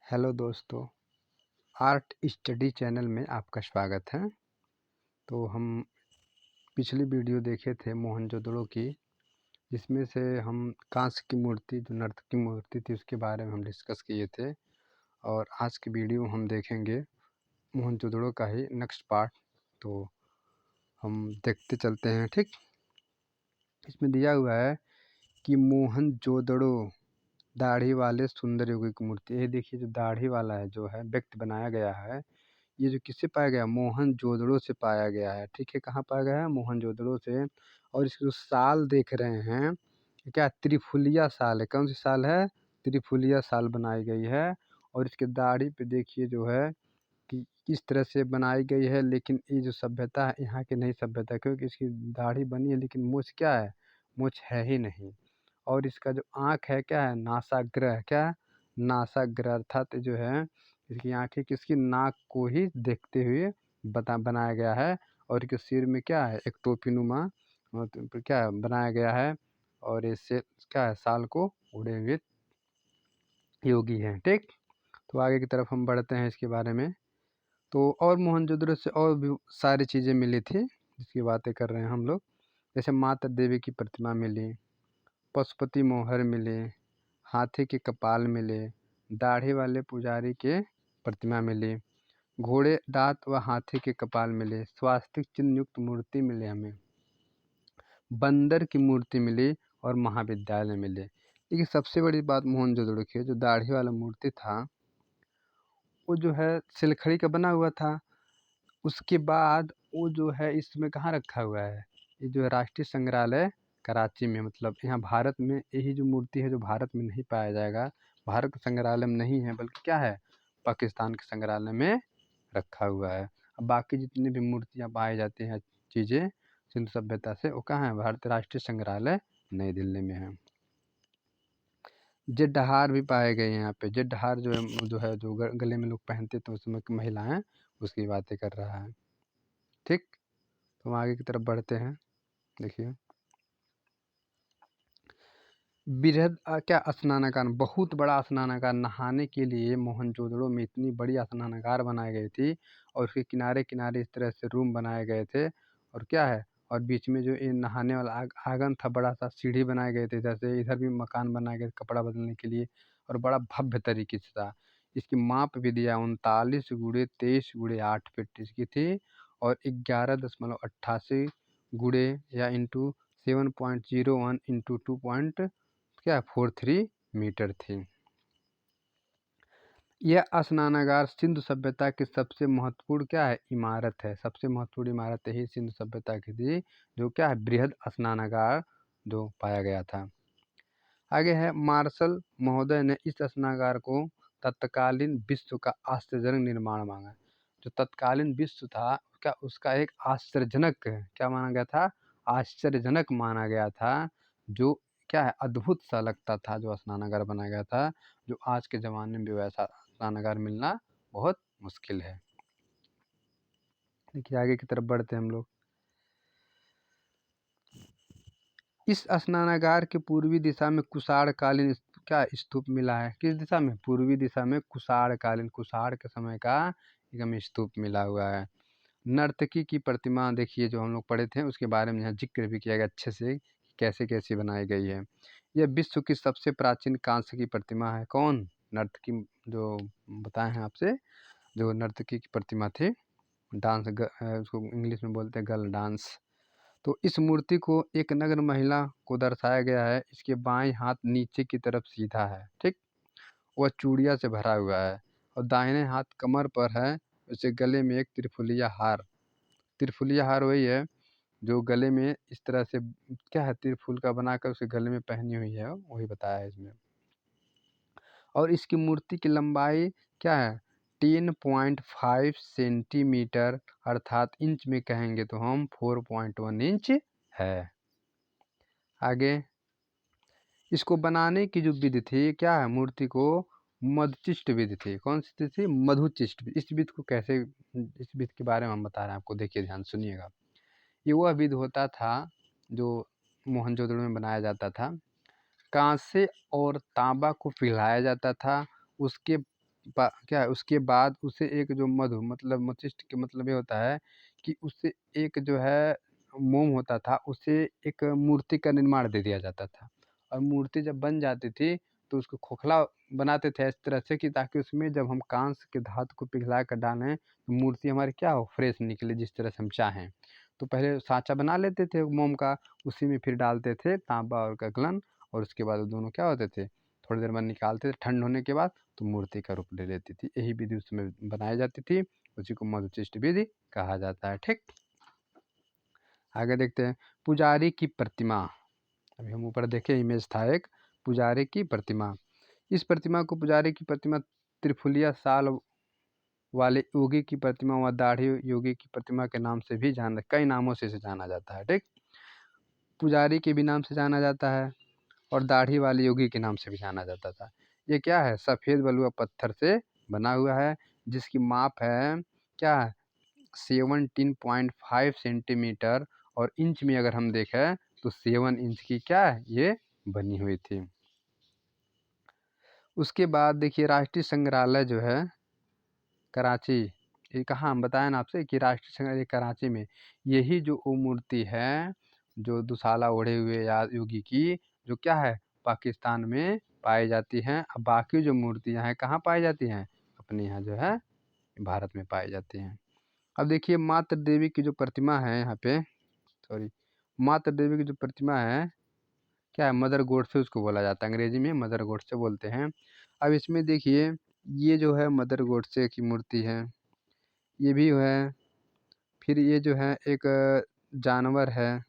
Hello दोस्तों, art study channel में आपका स्वागत है। तो हम पिछली वीडियो देखे थे मोहनजोदड़ो की, जिसमें से हम कांस्य की मूर्ति जो नर्तक की मूर्ति थी उसके बारे में हम डिस्कस किए थे। और आज की वीडियो हम देखेंगे मोहनजोदड़ो का ही नेक्स्ट पार्ट। तो हम देखते चलते हैं। ठीक, इसमें दिया हुआ है कि मोहनजोदड़ो दाढ़ी वाले सुंदर योगी की मूर्ति। ये देखिए, जो दाढ़ी वाला है जो है व्यक्ति बनाया गया है, ये जो किससे पाया गया? मोहनजोदड़ो से पाया गया है। ठीक है, कहाँ पाया गया है? मोहनजोदड़ो से। और इसकी जो साल देख रहे हैं, ये क्या त्रिफुलिया साल है। कौन सी साल है? त्रिफुलिया साल बनाई गई है। और इसके दाढ़ी पे देखिए जो है कि किस तरह से बनाई गई है। लेकिन ये जो सभ्यता है यहाँ की नहीं सभ्यता, क्योंकि इसकी दाढ़ी बनी है लेकिन मूछ क्या है? मूछ है ही नहीं। और इसका जो आँख है क्या है? नासाग्र। क्या? नासाग्र, अर्थात जो है इसकी आँखें किसकी? नाक को ही देखते हुए बनाया गया है। और इसके सिर में क्या है? एक टोपीनुमा क्या है? बनाया गया है। और इससे क्या है? साल को उड़े हुए योगी हैं। ठीक, तो आगे की तरफ हम बढ़ते हैं इसके बारे में। तो और मोहनजोदड़ो से और भी सारी चीज़ें मिली थी जिसकी बातें कर रहे हैं हम लोग। जैसे माता देवी की प्रतिमा मिली, पशुपति मोहर मिले, हाथी के कपाल मिले, दाढ़ी वाले पुजारी के प्रतिमा मिली, घोड़े दांत व हाथी के कपाल मिले, स्वास्तिक चिन्ह युक्त मूर्ति मिले हमें, बंदर की मूर्ति मिली और महाविद्यालय मिले। लेकिन सबसे बड़ी बात मोहनजोदड़ो की, जो दाढ़ी वाला मूर्ति था वो जो है सिलखड़ी का बना हुआ था। उसके बाद वो जो है इसमें कहाँ रखा हुआ है? ये जो है राष्ट्रीय संग्रहालय कराची में, मतलब यहाँ भारत में यही जो मूर्ति है जो भारत में नहीं पाया जाएगा, भारत के संग्रहालय में नहीं है, बल्कि क्या है? पाकिस्तान के संग्रहालय में रखा हुआ है। अब बाकी जितनी भी मूर्तियाँ पाई जाती हैं चीज़ें सिंधु सभ्यता से, वो कहाँ है? भारतीय राष्ट्रीय संग्रहालय नई दिल्ली में है। जेडहार भी पाए गए हैं यहाँ पे। जेडहार जो गले में लोग पहनते थे उसमें महिलाएं, उसकी बातें कर रहा है। ठीक, तो हम आगे की तरफ बढ़ते हैं। देखिए, बृहद क्या स्नानागार, बहुत बड़ा स्नानागार। नहाने के लिए मोहनजोदड़ो में इतनी बड़ी स्नानागार बनाई गई थी और उसके किनारे किनारे इस तरह से रूम बनाए गए थे। और क्या है? और बीच में जो ये नहाने वाला आंगन था, बड़ा सा सीढ़ी बनाए गए थे। जैसे इधर भी मकान बनाए गए कपड़ा बदलने के लिए, और बड़ा भव्य तरीके से था। इसकी माप भी दिया 39 × 23 × 8 फीट इसकी थी। और 11.88 गुड़े या इंटू 7.01 इंटू 2 क्या 43 मीटर थी। यह स्नानागार सिंधु सभ्यता की सबसे महत्वपूर्ण क्या है? इमारत है। सबसे महत्वपूर्ण इमारत यही सिंधु सभ्यता की थी, जो क्या है? बृहद स्नानागार जो पाया गया था। आगे है, मार्शल महोदय ने इस स्नानागार को तत्कालीन विश्व का आश्चर्यजनक निर्माण मांगा। जो तत्कालीन विश्व था क्या, उसका एक आश्चर्यजनक क्या माना गया था? आश्चर्यजनक माना गया था। जो क्या है? अद्भुत सा लगता था जो स्नानागार बनाया गया था, जो आज के ज़माने में भी वैसा स्नानागार मिलना बहुत मुश्किल है। देखिए, आगे की तरफ बढ़ते हैं हम लोग। इस स्नानागार के पूर्वी दिशा में कुषाणकालीन क्या स्तूप मिला है? किस दिशा में? पूर्वी दिशा में कुषाणकालीन, कुषाण के समय का एकदम स्तूप मिला हुआ है। नर्तकी की प्रतिमा देखिए, जो हम लोग पढ़े थे उसके बारे में यहाँ जिक्र भी किया गया अच्छे से, कैसे कैसे बनाई गई है। यह विश्व की सबसे प्राचीन कांस्य की प्रतिमा है। कौन? नर्तकी, जो बताए हैं आपसे, जो नर्तकी की प्रतिमा थी। डांस उसको इंग्लिश में बोलते हैं गर्ल डांस। तो इस मूर्ति को एक नग्न महिला को दर्शाया गया है। इसके बाएं हाथ नीचे की तरफ सीधा है। ठीक, वह चूड़िया से भरा हुआ है और दाहिने हाथ कमर पर है। उसे गले में एक त्रिफुलिया हार, त्रिफुलिया हार वही है जो गले में इस तरह से क्या है, त्रिफूल का बनाकर उसे गले में पहनी हुई है, वही बताया है इसमें। और इसकी मूर्ति की लंबाई क्या है? 10.5 सेंटीमीटर, अर्थात इंच में कहेंगे तो हम 4.1 इंच है। आगे, इसको बनाने की जो विधि थी क्या है? मूर्ति को मधुचिष्ट विधि थी। कौन सी विधि थी? मधुचिष्ट विधि। इस विधि को कैसे, इस विधि के बारे में हम बता रहे हैं आपको, देखिए ध्यान सुनिएगा। ये वह विधि होता था जो मोहनजोदड़ो में बनाया जाता था। कांसे और तांबा को पिघलाया जाता था। उसके क्या है, उसके बाद उसे एक जो मधु मतलब मस्तिष्क के मतलब ये होता है कि उससे एक जो है मोम होता था, उससे एक मूर्ति का निर्माण दे दिया जाता था। और मूर्ति जब बन जाती थी तो उसको खोखला बनाते थे इस तरह से कि ताकि उसमें जब हम कांस के धातु को पिघला कर डालें तो मूर्ति हमारी क्या हो, फ्रेश निकले जिस तरह से हम चाहें। तो पहले साँचा बना लेते थे मोम का, उसी में फिर डालते थे तांबा और गगलन, और उसके बाद वो दोनों क्या होते थे, थोड़ी देर बाद निकालते थे, ठंड होने के बाद तो मूर्ति का रूप ले लेती थी। यही विधि उसमें बनाई जाती थी, उसी को मधुचिष्ट विधि कहा जाता है। ठीक, आगे देखते हैं पुजारी की प्रतिमा। अभी हम ऊपर देखे इमेज था एक पुजारी की प्रतिमा। इस प्रतिमा को पुजारी की प्रतिमा, त्रिफुलिया साल वाले योगी की प्रतिमा व दाढ़ी योगी की प्रतिमा के नाम से भी कई नामों से इसे जाना जाता है। ठीक, पुजारी के भी नाम से जाना जाता है और दाढ़ी वाले योगी के नाम से भी जाना जाता था। ये क्या है, सफ़ेद बलुआ पत्थर से बना हुआ है, जिसकी माप है क्या है, 17.5 सेंटीमीटर, और इंच में अगर हम देखें तो 7 इंच की क्या है ये बनी हुई थी। उसके बाद देखिए राष्ट्रीय संग्रहालय जो है कराची, ये कहाँ हम बताया ना आपसे कि राष्ट्रीय संग्रहालय कराची में, यही जो वो मूर्ति है जो दुशाला ओढ़े हुए योगी की, जो क्या है पाकिस्तान में पाई जाती हैं। अब बाकी जो मूर्तियाँ हैं कहाँ पाई जाती हैं, अपने यहाँ जो है भारत में पाई जाती हैं। अब देखिए मातृ देवी की जो प्रतिमा है यहाँ पे, सॉरी, मातृ देवी की जो प्रतिमा है क्या है, मदर गोड से उसको बोला जाता है, अंग्रेजी में मदर गोड से बोलते हैं। अब इसमें देखिए ये जो है मदर गोडसे की मूर्ति है, ये भी है, फिर ये जो है एक जानवर है,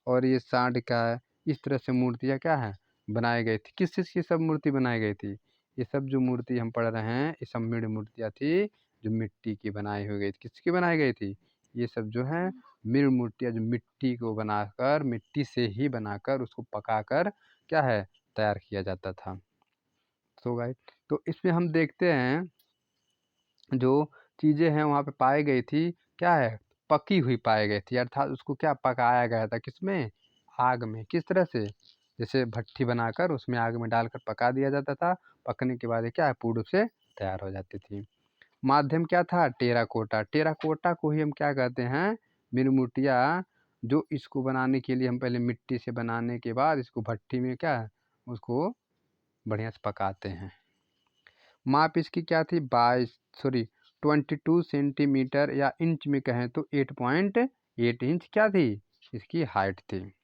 और ये सांड का है। इस तरह से मूर्तियाँ क्या है बनाई गई थी। किस चीज़ की सब मूर्ति बनाई गई थी, ये सब जो मूर्ति हम पढ़ रहे हैं ये सब मृण मूर्तियाँ थी जो मिट्टी की बनाई हुई गई थी। किसकी बनाई गई थी, ये सब जो है मृण मूर्तियाँ जो मिट्टी को बनाकर, मिट्टी से ही बनाकर उसको पकाकर क्या है तैयार किया जाता था। सो गाइस, तो इसमें हम देखते हैं जो चीज़ें हैं वहाँ पे पाई गई थी क्या है, पकी हुई पाई गई थी, अर्थात उसको क्या पकाया गया था, किसमें, आग में। किस तरह से, जैसे भट्ठी बनाकर उसमें आग में डालकर पका दिया जाता था, पकने के बाद ये क्या है पूर्ण रूप से तैयार हो जाती थी। माध्यम क्या था, टेराकोटा। टेराकोटा को ही हम क्या कहते हैं, मिरमुटिया, जो इसको बनाने के लिए हम पहले मिट्टी से बनाने के बाद इसको भट्ठी में क्या है उसको बढ़िया से पकाते हैं। माप इसकी क्या थी, 22 सेंटीमीटर, या इंच में कहें तो 8.8 इंच क्या थी इसकी हाइट थी,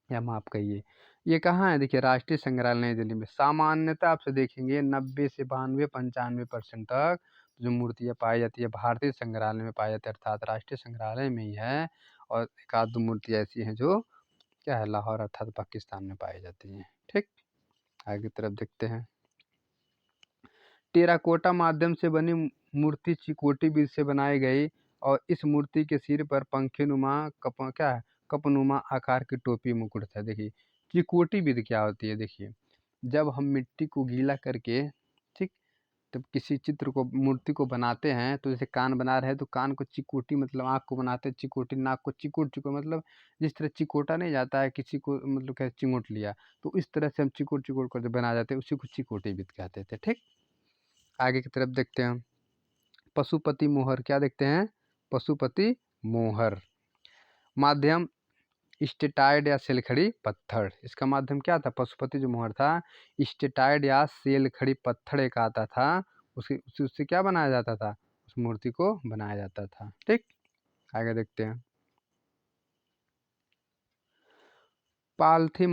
या माप कहिए। ये कहाँ है, देखिए राष्ट्रीय संग्रहालय नई दिल्ली में। सामान्यतः आपसे देखेंगे 90 से 92-95% तक जो मूर्तियाँ पाई जाती है भारतीय संग्रहालय में पाई जाती है, अर्थात राष्ट्रीय संग्रहालय में ही है। और एक आध दो मूर्तियाँ ऐसी हैं जो क्या है लाहौर अर्थात पाकिस्तान में पाई जाती हैं। ठीक, आगे की तरफ देखते हैं। टेराकोटा माध्यम से बनी मूर्ति चिकोटी बीज से बनाई गई, और इस मूर्ति के सिर पर पंखेनुमा क्या है, कपनुमा आकार की टोपी मुकुट था। देखिए चिकोटी विधि क्या होती है, देखिए जब हम मिट्टी को गीला करके, ठीक, तब किसी चित्र को मूर्ति को बनाते हैं, तो जैसे कान बना रहे हैं तो कान को चिकोटी मतलब आँख को बनाते हैं चिकोटी, नाक को चिकोट चिकोट मतलब जिस तरह चिकोटा नहीं जाता है किसी को, मतलब क्या चिंगोट लिया, तो इस तरह से हम चिकोट चिकोट कर बना जाते हैं, उसी को चिकोटी विधि कहते थे। ठीक, आगे की तरफ देखते हैं। पशुपति मोहर, क्या देखते हैं, पशुपति मोहर। माध्यम स्टेटाइड या सेलखड़ी पत्थर, इसका माध्यम क्या था, पशुपति जो मोहर था स्टेटाइड या सेलखड़ी पत्थर एक आता था, उससे क्या बनाया जाता था, उस मूर्ति को बनाया जाता था। ठीक, आगे देखते हैं। पालथी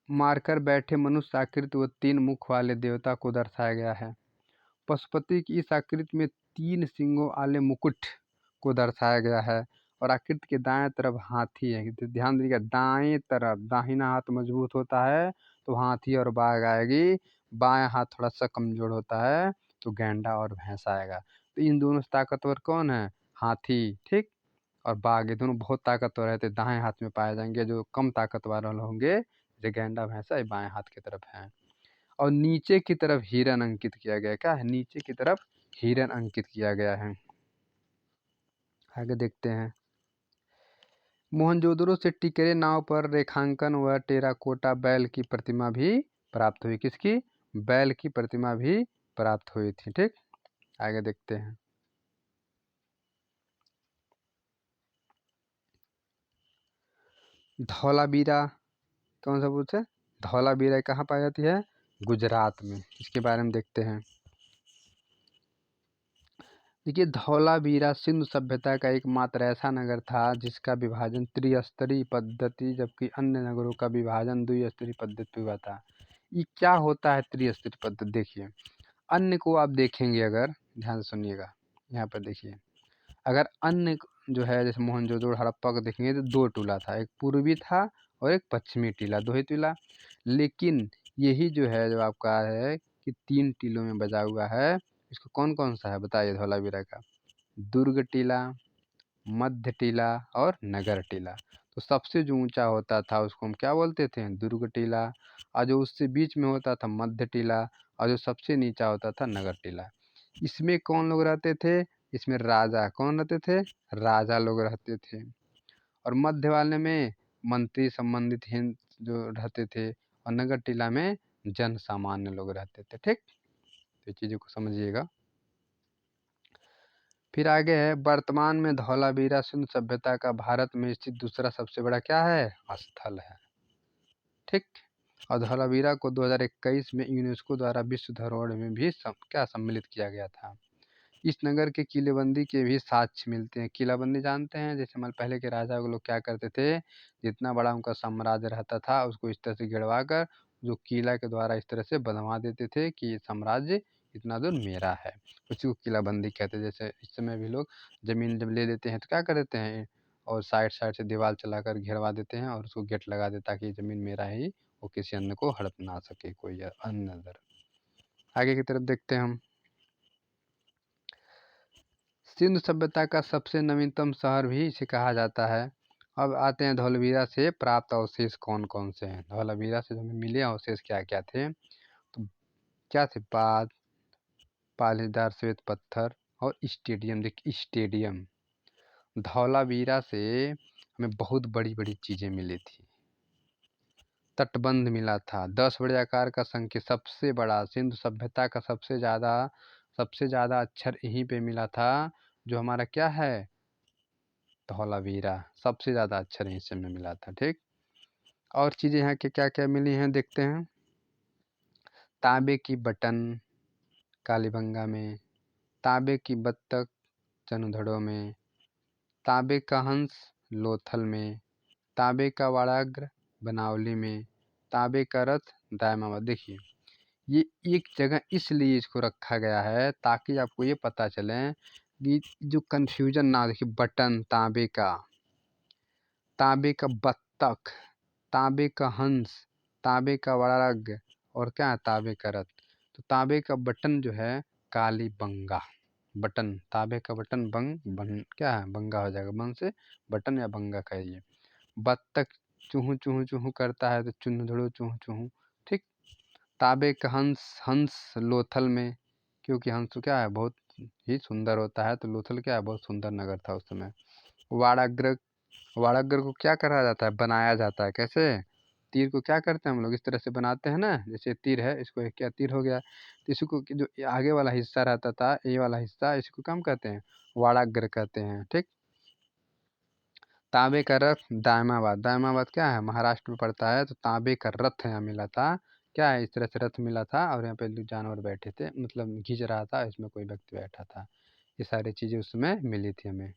मारकर बैठे मनुष्य आकृति व 3 मुख वाले देवता को दर्शाया गया है। पशुपति की इस आकृति में 3 सींगों वाले मुकुट को दर्शाया गया है, और आकृति के दाएं तरफ हाथी है। तो ध्यान दीजिएगा, दाएं तरफ, दाहिना हाथ मजबूत होता है तो हाथी और बाघ आएगी, बाएं हाथ थोड़ा सा कमजोर होता है तो गैंडा और भैंस आएगा। तो इन दोनों से ताकतवर कौन है, हाथी, ठीक, और बाघ, ये दोनों बहुत ताकतवर है तो दाएं हाथ में पाए जाएंगे। जो कम ताकतवर वाले होंगे जैसे गैंडा भैंसा ये बाएं हाथ की तरफ है। और नीचे की तरफ हिरन अंकित किया गया, क्या है, नीचे की तरफ हिरन अंकित किया गया है। आगे देखते हैं। मोहनजोदड़ो से टिकरे नाव पर रेखांकन व टेराकोटा बैल की प्रतिमा भी प्राप्त हुई। किसकी, बैल की प्रतिमा भी प्राप्त हुई थी। ठीक, आगे देखते हैं। धौलावीरा कौन सा पूछे? धौलावीरा कहाँ पाई जाती है? गुजरात में। इसके बारे में देखते हैं। देखिए, धौलावीरा सिंधु सभ्यता का एकमात्र ऐसा नगर था जिसका विभाजन त्रिस्तरीय पद्धति, जबकि अन्य नगरों का विभाजन द्विस्तरीय पद्धति पे हुआ था। ये क्या होता है त्रिस्तरीय पद्धति? देखिए, अन्य को आप देखेंगे, अगर ध्यान से सुनिएगा, यहाँ पर देखिए, अगर अन्य जो है जैसे मोहनजोदड़ो हड़प्पा को देखेंगे तो दो टीला था, एक पूर्वी था और एक पश्चिमी टीला, दो ही टीला। लेकिन यही जो है जो आपका है कि 3 टीलों में बजा हुआ है। इसको कौन कौन सा है बताइए? धौलावीरा का दुर्ग टीला, मध्य टीला और नगर टीला। तो सबसे जो ऊंचा होता था उसको हम क्या बोलते थे? दुर्ग टीला। और जो उससे बीच में होता था मध्य टीला, और जो सबसे नीचा होता था नगर टीला। इसमें कौन लोग रहते थे? इसमें राजा कौन रहते थे? राजा लोग रहते थे। और मध्य वाले में मंत्री संबंधित हिंद जो रहते थे, और नगर टीला में जन सामान्य लोग रहते थे। ठीक, तो चीज़ों को समझिएगा। फिर आगे है, वर्तमान में धौलावीरा सिंधु सभ्यता का भारत में स्थित दूसरा सबसे बड़ा क्या है? स्थल है। ठीक, और धौलावीरा को 2021 में यूनेस्को द्वारा विश्व धरोहर में भी क्या सम्मिलित किया गया था। इस नगर के किलेबंदी के भी साक्ष्य मिलते हैं। किलाबंदी जानते हैं? जैसे हमारे पहले के राजा लोग क्या करते थे, जितना बड़ा उनका साम्राज्य रहता था उसको इस तरह से गिरवा कर जो किला के द्वारा इस तरह से बनवा देते थे कि साम्राज्य इतना दूर मेरा है। उसी को किलाबंदी कहते हैं। जैसे इस समय भी लोग ज़मीन जब ले लेते हैं तो क्या कर देते हैं, और साइड साइड से दीवार चलाकर घेरवा देते हैं और उसको गेट लगा देते ताकि ज़मीन मेरा ही, वो किसी अन्य को हड़प ना सके कोई अन्य नजर। आगे की तरफ देखते हैं हम। सिंधु सभ्यता का सबसे नवीनतम शहर भी इसे कहा जाता है। अब आते हैं धौलावीरा से प्राप्त अवशेष कौन कौन से हैं। धौलावीरा से हमें मिले अवशेष क्या क्या थे? तो क्या थे? पालीदार श्वेत पत्थर और स्टेडियम। देखिए, स्टेडियम धौलावीरा से हमें बहुत बड़ी बड़ी चीज़ें मिली थी। तटबंध मिला था, 10 बड़े आकार का संख्या, सबसे बड़ा सिंधु सभ्यता का सबसे ज़्यादा अक्षर यहीं पे मिला था, जो हमारा क्या है? धौलावीरा। सबसे ज़्यादा अक्षर यहीं से में मिला था। ठीक, और चीज़ें यहाँ के क्या क्या मिली हैं देखते हैं। तांबे की बटन कालीबंगा में, तांबे की बत्तख चनुधड़ो में, तांबे का हंस लोथल में, तांबे का वाड़ाग्र बनावली में, तांबे का रथ दायमाबाद। देखिए, ये एक जगह इसलिए इसको रखा गया है ताकि आपको ये पता चले कि जो कन्फ्यूजन ना। देखिए, बटन तांबे का बत्तख, तांबे का हंस, तांबे का वराग, और क्या है? तांबे का रथ। तो तांबे का बटन जो है कालीबंगा। बटन तांबे का बटन क्या है? बंगा हो जाएगा, बन से बटन या बंगा कहिए। बत्तख चूहू चूहू चूहू करता है तो चुन्नधड़ो चूहू चूहू। ठीक, तांबे का हंस, हंस लोथल में, क्योंकि हंस तो क्या है? बहुत ही सुंदर होता है। तो लोथल क्या है? बहुत सुंदर नगर था उस समय। वाड़ाग्र, वाड़ागर को क्या करा जाता है? बनाया जाता है। कैसे? तीर को क्या करते हैं हम लोग? इस तरह से बनाते हैं ना, जैसे तीर है, इसको एक क्या तीर हो गया, तो इसको जो आगे वाला हिस्सा रहता था, ये वाला हिस्सा, इसको क्या कहते हैं? वाड़ागर कहते हैं। ठीक, तांबे का रथ दायमाबाद। दायमाबाद क्या है? महाराष्ट्र में पड़ता है। तो तांबे का रथ यहाँ मिला था। क्या है? इस तरह से रथ मिला था और यहाँ पे जानवर बैठे थे, मतलब खींच रहा था, इसमें कोई व्यक्ति बैठा था। ये सारी चीजें उसमें मिली थी हमें।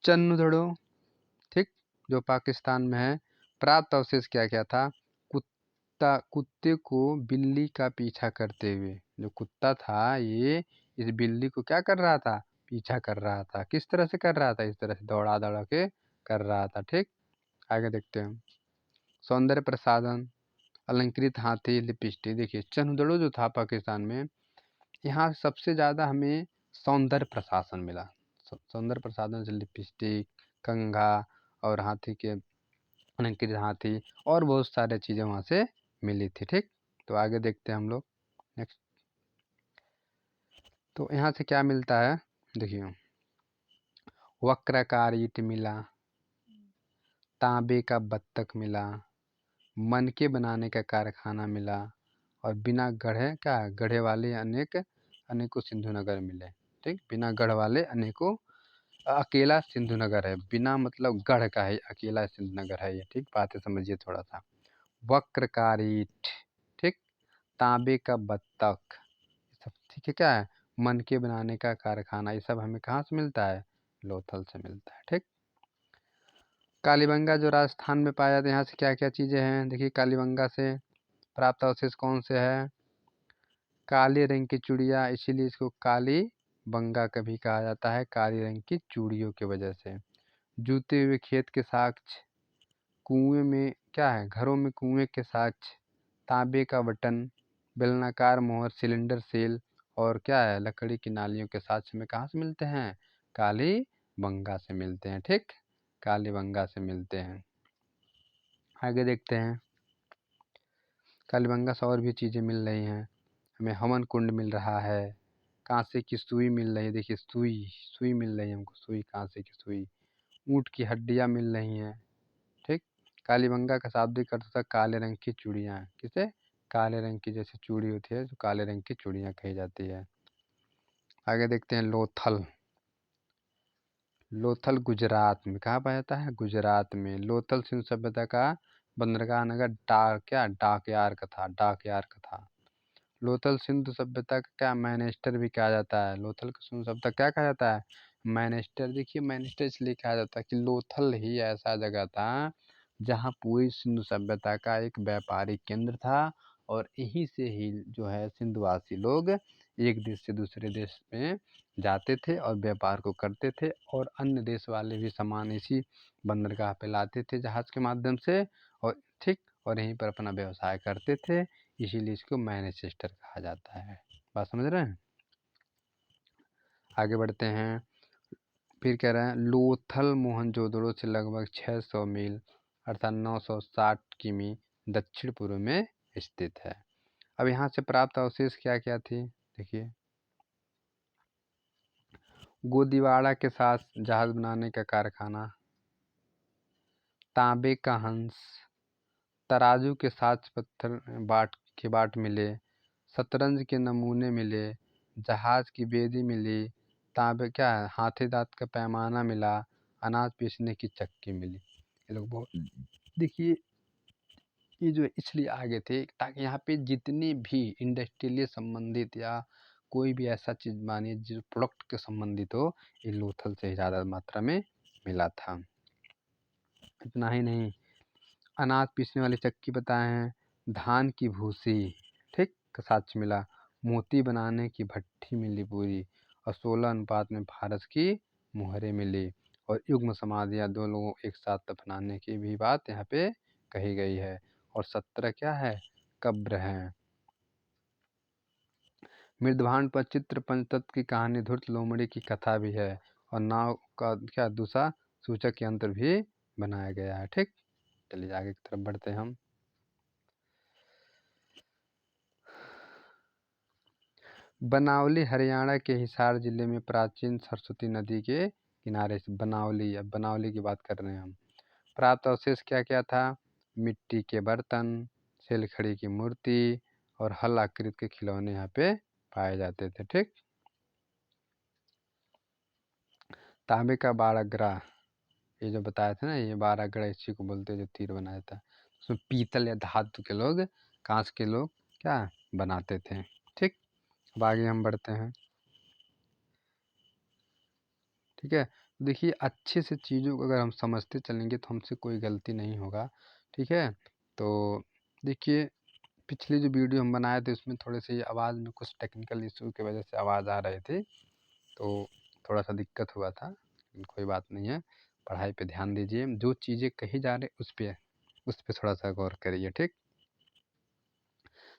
चन्नुधड़ो, ठीक, जो पाकिस्तान में है। प्राप्त अवशेष क्या क्या था? कुत्ते को बिल्ली का पीछा करते हुए, जो कुत्ता था ये इस बिल्ली को क्या कर रहा था? पीछा कर रहा था। किस तरह से कर रहा था? इस तरह से दौड़ा दौड़ा के कर रहा था। ठीक, आगे देखते हैं। सौंदर्य प्रसाधन, अलंकृत हाथी, लिपस्टिक। देखिए, चंदड़ो जो था पाकिस्तान में, यहाँ सबसे ज़्यादा हमें सौंदर्य प्रशासन मिला। सौंदर्य प्रसाधन से लिपस्टिक, कंघा और हाथी के अलंकृत हाथी और बहुत सारे चीज़ें वहाँ से मिली थी। ठीक, तो आगे देखते हैं हम लोग नेक्स्ट। तो यहाँ से क्या मिलता है? देखिए, वक्राकार ईंट मिला, तांबे का बत्तख मिला, मनके बनाने का कारखाना मिला, और बिना गढ़े क्या गढ़े वाले अनेकों सिंधु नगर मिले। ठीक, बिना गढ़ वाले अनेकों, अकेला सिंधु नगर है, बिना मतलब गढ़ का है, अकेला सिंधु नगर है ये। ठीक, बातें समझिए थोड़ा सा। वक्रकारी, ठीक, तांबे का बत्तख, सब ठीक है। क्या है? मन के बनाने का कारखाना, ये सब हमें कहाँ से मिलता है? लोथल से मिलता है। ठीक, कालीबंगा जो राजस्थान में पाया जाता है, यहाँ से क्या क्या चीज़ें हैं देखिए। कालीबंगा से प्राप्त अवशेष कौन से है? काले रंग की चूड़िया, इसीलिए इसको काली बंगा कभी कहा जाता है, काले रंग की चूड़ियों की वजह से। जूते हुए खेत के साक्ष्य, कुएं में क्या है? घरों में कुएं के साक्ष्य, तांबे का बटन, बेलनाकार मोहर, सिलेंडर सेल, और क्या है? लकड़ी की नालियों के साक्ष्य में कहाँ से मिलते हैं? काली बंगा से मिलते हैं। ठीक, काली बंगा से मिलते हैं। आगे देखते हैं, कालीबंगा से और भी चीज़ें मिल रही हैं हमें। हवन कुंड मिल रहा है, कांसे की सुई मिल रही है, देखिए सुई, सुई मिल रही है हमको, सुई, कांसे की सुई। ऊँट की हड्डियाँ मिल रही हैं। ठीक, कालीबंगा का शाब्दिक अर्थ होता है काले रंग की चूड़ियाँ। किसे? काले रंग की जैसे चूड़ी होती है, जो काले रंग की चूड़ियाँ कही जाती है। आगे देखते हैं, लोथल। लोथल गुजरात में कहाँ पाया जाता है? गुजरात में। लोथल सिंधु सभ्यता का बंदरगाह नगर, डाकयार का था, डाकयार का था। लोथल सिंधु सभ्यता का क्या मैनेस्टर भी कहा जाता है? लोथल का सिंधु सभ्यता क्या कहा जाता है? मैनेस्टर। देखिए मैनेस्टर इसलिए कहा जाता है कि लोथल ही ऐसा जगह था जहाँ पूरी सिंधु सभ्यता का एक व्यापारिक केंद्र था, और यहीं से ही जो है सिंधुवासी लोग एक देश से दूसरे देश में जाते थे और व्यापार को करते थे, और अन्य देश वाले भी सामान इसी बंदरगाह पे लाते थे जहाज़ के माध्यम से, और ठीक, और यहीं पर अपना व्यवसाय करते थे, इसीलिए इसको मैनचेस्टर कहा जाता है। बात समझ रहे हैं? आगे बढ़ते हैं, फिर कह रहे हैं लोथल मोहनजोदड़ो से लगभग 600 मील अर्थात 960 किमी दक्षिण पूर्व में स्थित है। अब यहाँ से प्राप्त अवशेष क्या क्या थी देखिए। गोदीवाड़ा के साथ जहाज बनाने का कारखाना, तांबे का हंस, तराजू के साथ पत्थर बाट मिले, शतरंज के नमूने मिले, जहाज की बेदी मिली, तांबे क्या है? हाथी दांत का पैमाना मिला, अनाज पीसने की चक्की मिली। ये लोग बहुत, देखिए ये जो इसलिए आगे थे ताकि यहाँ पे जितनी भी इंडस्ट्रियल संबंधित या कोई भी ऐसा चीज़ मानिए जो प्रोडक्ट के संबंधित हो, ये लोथल से ज़्यादा मात्रा में मिला था। इतना ही नहीं, अनाज पीसने वाली चक्की बताए हैं, धान की भूसी, ठीक, का साक्ष्य मिला, मोती बनाने की भट्ठी मिली पूरी, और 16 अनुपात में फारस की मुहरें मिली, और युग्म समाधियाँ दो लोगों को एक साथ दफनाने की भी बात यहाँ पे कही गई है। और 17 क्या है? कब्र हैं। मृदभांड पर चित्र पंचतत्व की कहानी, धूर्त लोमड़ी की कथा भी है, और नाव का क्या दूसरा सूचक यंत्र भी बनाया गया है। ठीक, चलिए आगे की तरफ बढ़ते हैं हम। बनावली हरियाणा के हिसार जिले में प्राचीन सरस्वती नदी के किनारे से, बनावली, अब बनावली की बात कर रहे हैं हम। प्राप्त अवशेष क्या क्या था? मिट्टी के बर्तन, शेलखड़ी की मूर्ति, और हल आकृति के खिलौने यहाँ पे पाए जाते थे। ठीक, तांबे का बारागरा, ये जो बताया था ना, ये बारागड़ा इसी को बोलते हैं जो तीर बनाया था। उसमें पीतल या धातु के लोग, कांच के लोग क्या बनाते थे। ठीक, अब आगे हम बढ़ते हैं। ठीक है, देखिए अच्छे से चीज़ों को अगर हम समझते चलेंगे तो हमसे कोई गलती नहीं होगा। ठीक है, तो देखिए पिछली जो वीडियो हम बनाए थे उसमें थोड़े से आवाज़ में कुछ टेक्निकल इशू की वजह से आवाज़ आ रही थी, तो थोड़ा सा दिक्कत हुआ था, लेकिन कोई बात नहीं है। पढ़ाई पे ध्यान दीजिए, जो चीज़ें कही जा रही उस पे थोड़ा सा गौर करिए। ठीक,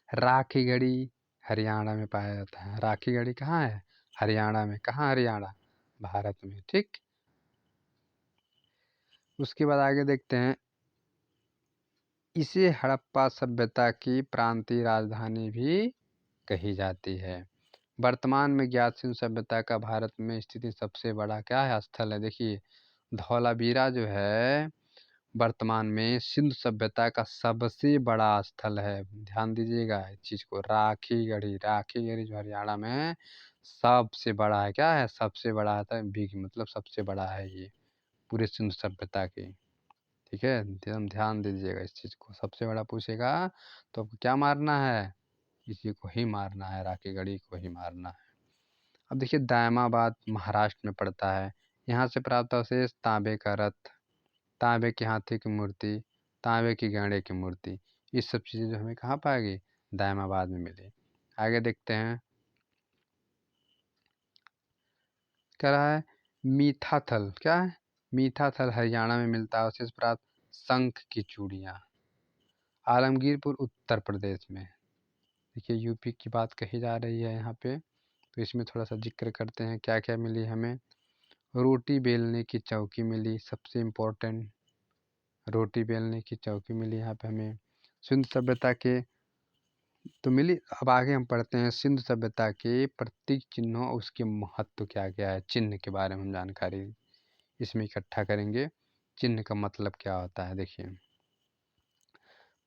राखी गढ़ी हरियाणा में पाया जाता है। राखी गढ़ी कहाँ है? हरियाणा में। कहाँ हरियाणा? भारत में। ठीक, उसके बाद आगे देखते हैं, इसे हड़प्पा सभ्यता की प्रांतीय राजधानी भी कही जाती है। वर्तमान में ज्ञात सिंधु सभ्यता का भारत में स्थित सबसे बड़ा क्या है? स्थल है। देखिए धौलावीरा जो है वर्तमान में सिंधु सभ्यता का सबसे बड़ा स्थल है। ध्यान दीजिएगा इस चीज़ को। राखी गढ़ी जो हरियाणा में है, सबसे बड़ा है। क्या है? सबसे बड़ा है, बिग मतलब सबसे बड़ा है ये पूरे सिंधु सभ्यता की। ठीक है, एकदम ध्यान दीजिएगा इस चीज़ को। सबसे बड़ा पूछेगा तो आपको क्या मारना है? इसी को ही मारना है, राखी गढ़ी को ही मारना है। अब देखिए, दायमाबाद महाराष्ट्र में पड़ता है। यहाँ से प्राप्त अवशेष तांबे का रथ, तांबे के हाथी की मूर्ति, तांबे की गैंडे की मूर्ति, ये सब चीज़ें जो हमें कहाँ पाएगी? दायमाबाद में मिली। आगे देखते हैं क्या रहा है। मीठाथल, क्या है? मीठाथल हरियाणा में मिलता है अवशेष प्राप्त शंख की चूड़ियाँ। आलमगीरपुर उत्तर प्रदेश में। देखिए, यूपी की बात कही जा रही है यहाँ पे, तो इसमें थोड़ा सा जिक्र करते हैं क्या क्या मिली हमें। रोटी बेलने की चौकी मिली, सबसे इम्पोर्टेंट रोटी बेलने की चौकी मिली यहाँ पे हमें। सिंधु सभ्यता के तो मिली। अब आगे हम पढ़ते हैं सिंधु सभ्यता के प्रतीक चिन्हों और उसके महत्व क्या क्या है। चिन्ह के बारे में हम जानकारी इसमें इकट्ठा करेंगे। चिन्ह का मतलब क्या होता है? देखिए,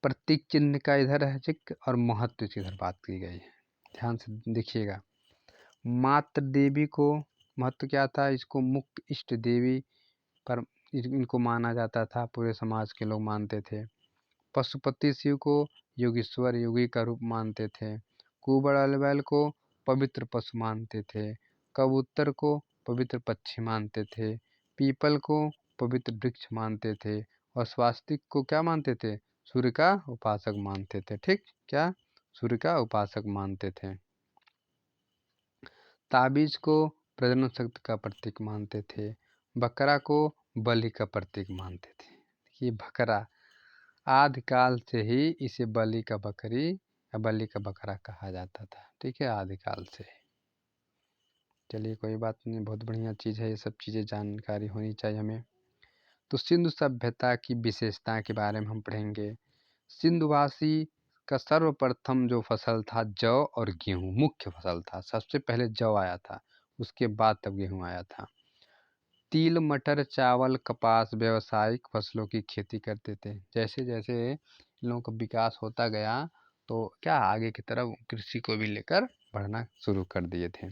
प्रतीक चिन्ह का इधर है जिक्र और महत्व की इधर बात की गई है। ध्यान से देखिएगा। मातृ देवी को महत्व क्या था? इसको मुख्य इष्ट देवी पर इनको माना जाता था, पूरे समाज के लोग मानते थे। पशुपति शिव को योगीश्वर योगी का रूप मानते थे। कुबड़ अलवैल को पवित्र पशु मानते थे। कबूतर को पवित्र पक्षी मानते थे। पीपल को पवित्र वृक्ष मानते थे। और स्वास्तिक को क्या मानते थे? सूर्य का उपासक मानते थे। ठीक, क्या? सूर्य का उपासक मानते थे। ताबीज को प्रजनन शक्ति का प्रतीक मानते थे। बकरा को बलि का प्रतीक मानते थे। ये बकरा आदिकाल से ही इसे बलि का बकरी या बलि का बकरा कहा जाता था। ठीक है, आदिकाल से। चलिए, कोई बात नहीं, बहुत बढ़िया चीज़ है, ये सब चीज़ें जानकारी होनी चाहिए हमें। तो सिंधु सभ्यता की विशेषता के बारे में हम पढ़ेंगे। सिंधुवासी का सर्वप्रथम जो फसल था जौ और गेहूँ मुख्य फसल था। सबसे पहले जौ आया था, उसके बाद तब गेहूँ आया था। तिल, मटर, चावल, कपास व्यावसायिक फसलों की खेती करते थे। जैसे जैसे इन लोगों का विकास होता गया तो क्या आगे की तरफ कृषि को भी लेकर बढ़ना शुरू कर दिए थे।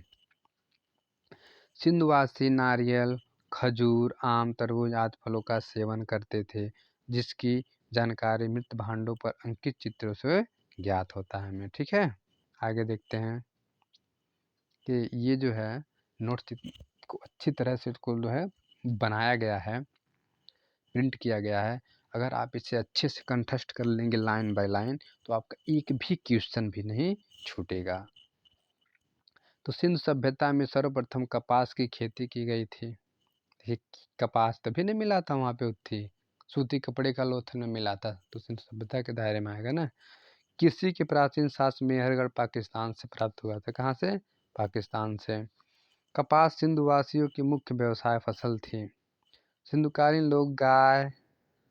सिंधुवासी नारियल, खजूर, आम, तरबूज आदि फलों का सेवन करते थे, जिसकी जानकारी मृत भांडों पर अंकित चित्रों से ज्ञात होता है हमें। ठीक है, आगे देखते हैं कि ये जो है नोट्स को अच्छी तरह से इसको जो है बनाया गया है, प्रिंट किया गया है। अगर आप इसे अच्छे से कंठस्थ कर लेंगे लाइन बाय लाइन, तो आपका एक भी क्वेश्चन भी नहीं छूटेगा। तो सिंधु सभ्यता में सर्वप्रथम कपास की खेती की गई थी। देखिए, कपास तभी नहीं मिला था वहाँ पे, उत्थी सूती कपड़े का लोथन में मिला था, तो सिंधु सभ्यता के दायरे में आएगा ना। कृषि के प्राचीन शास्त्र मेहरगढ़ पाकिस्तान से प्राप्त हुआ था। कहाँ से? पाकिस्तान से। कपास सिंधुवासियों की मुख्य व्यवसाय फसल थी। सिंधुकालीन लोग गाय,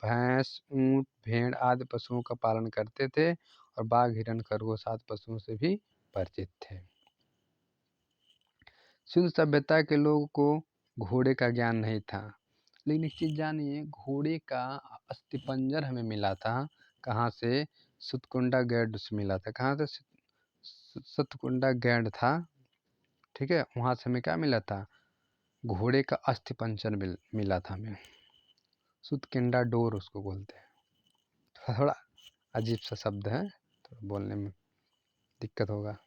भैंस, ऊंट, भेड़ आदि पशुओं का पालन करते थे और बाघ, हिरण, खरगोश आदि पशुओं से भी परिचित थे। सिंधु सभ्यता के लोगों को घोड़े का ज्ञान नहीं था, लेकिन एक चीज़ जानिए, घोड़े का अस्थिपंजर हमें मिला था। कहाँ से? सतकुंडा गैंड से मिला था। कहाँ से? सतकुंडा गैंड था। ठीक है, वहाँ से हमें क्या मिला था? घोड़े का अस्थिपंजर मिला था हमें। सुतकिंडा डोर उसको बोलते हैं। थोड़ा अजीब सा शब्द है, तो बोलने में दिक्कत होगा।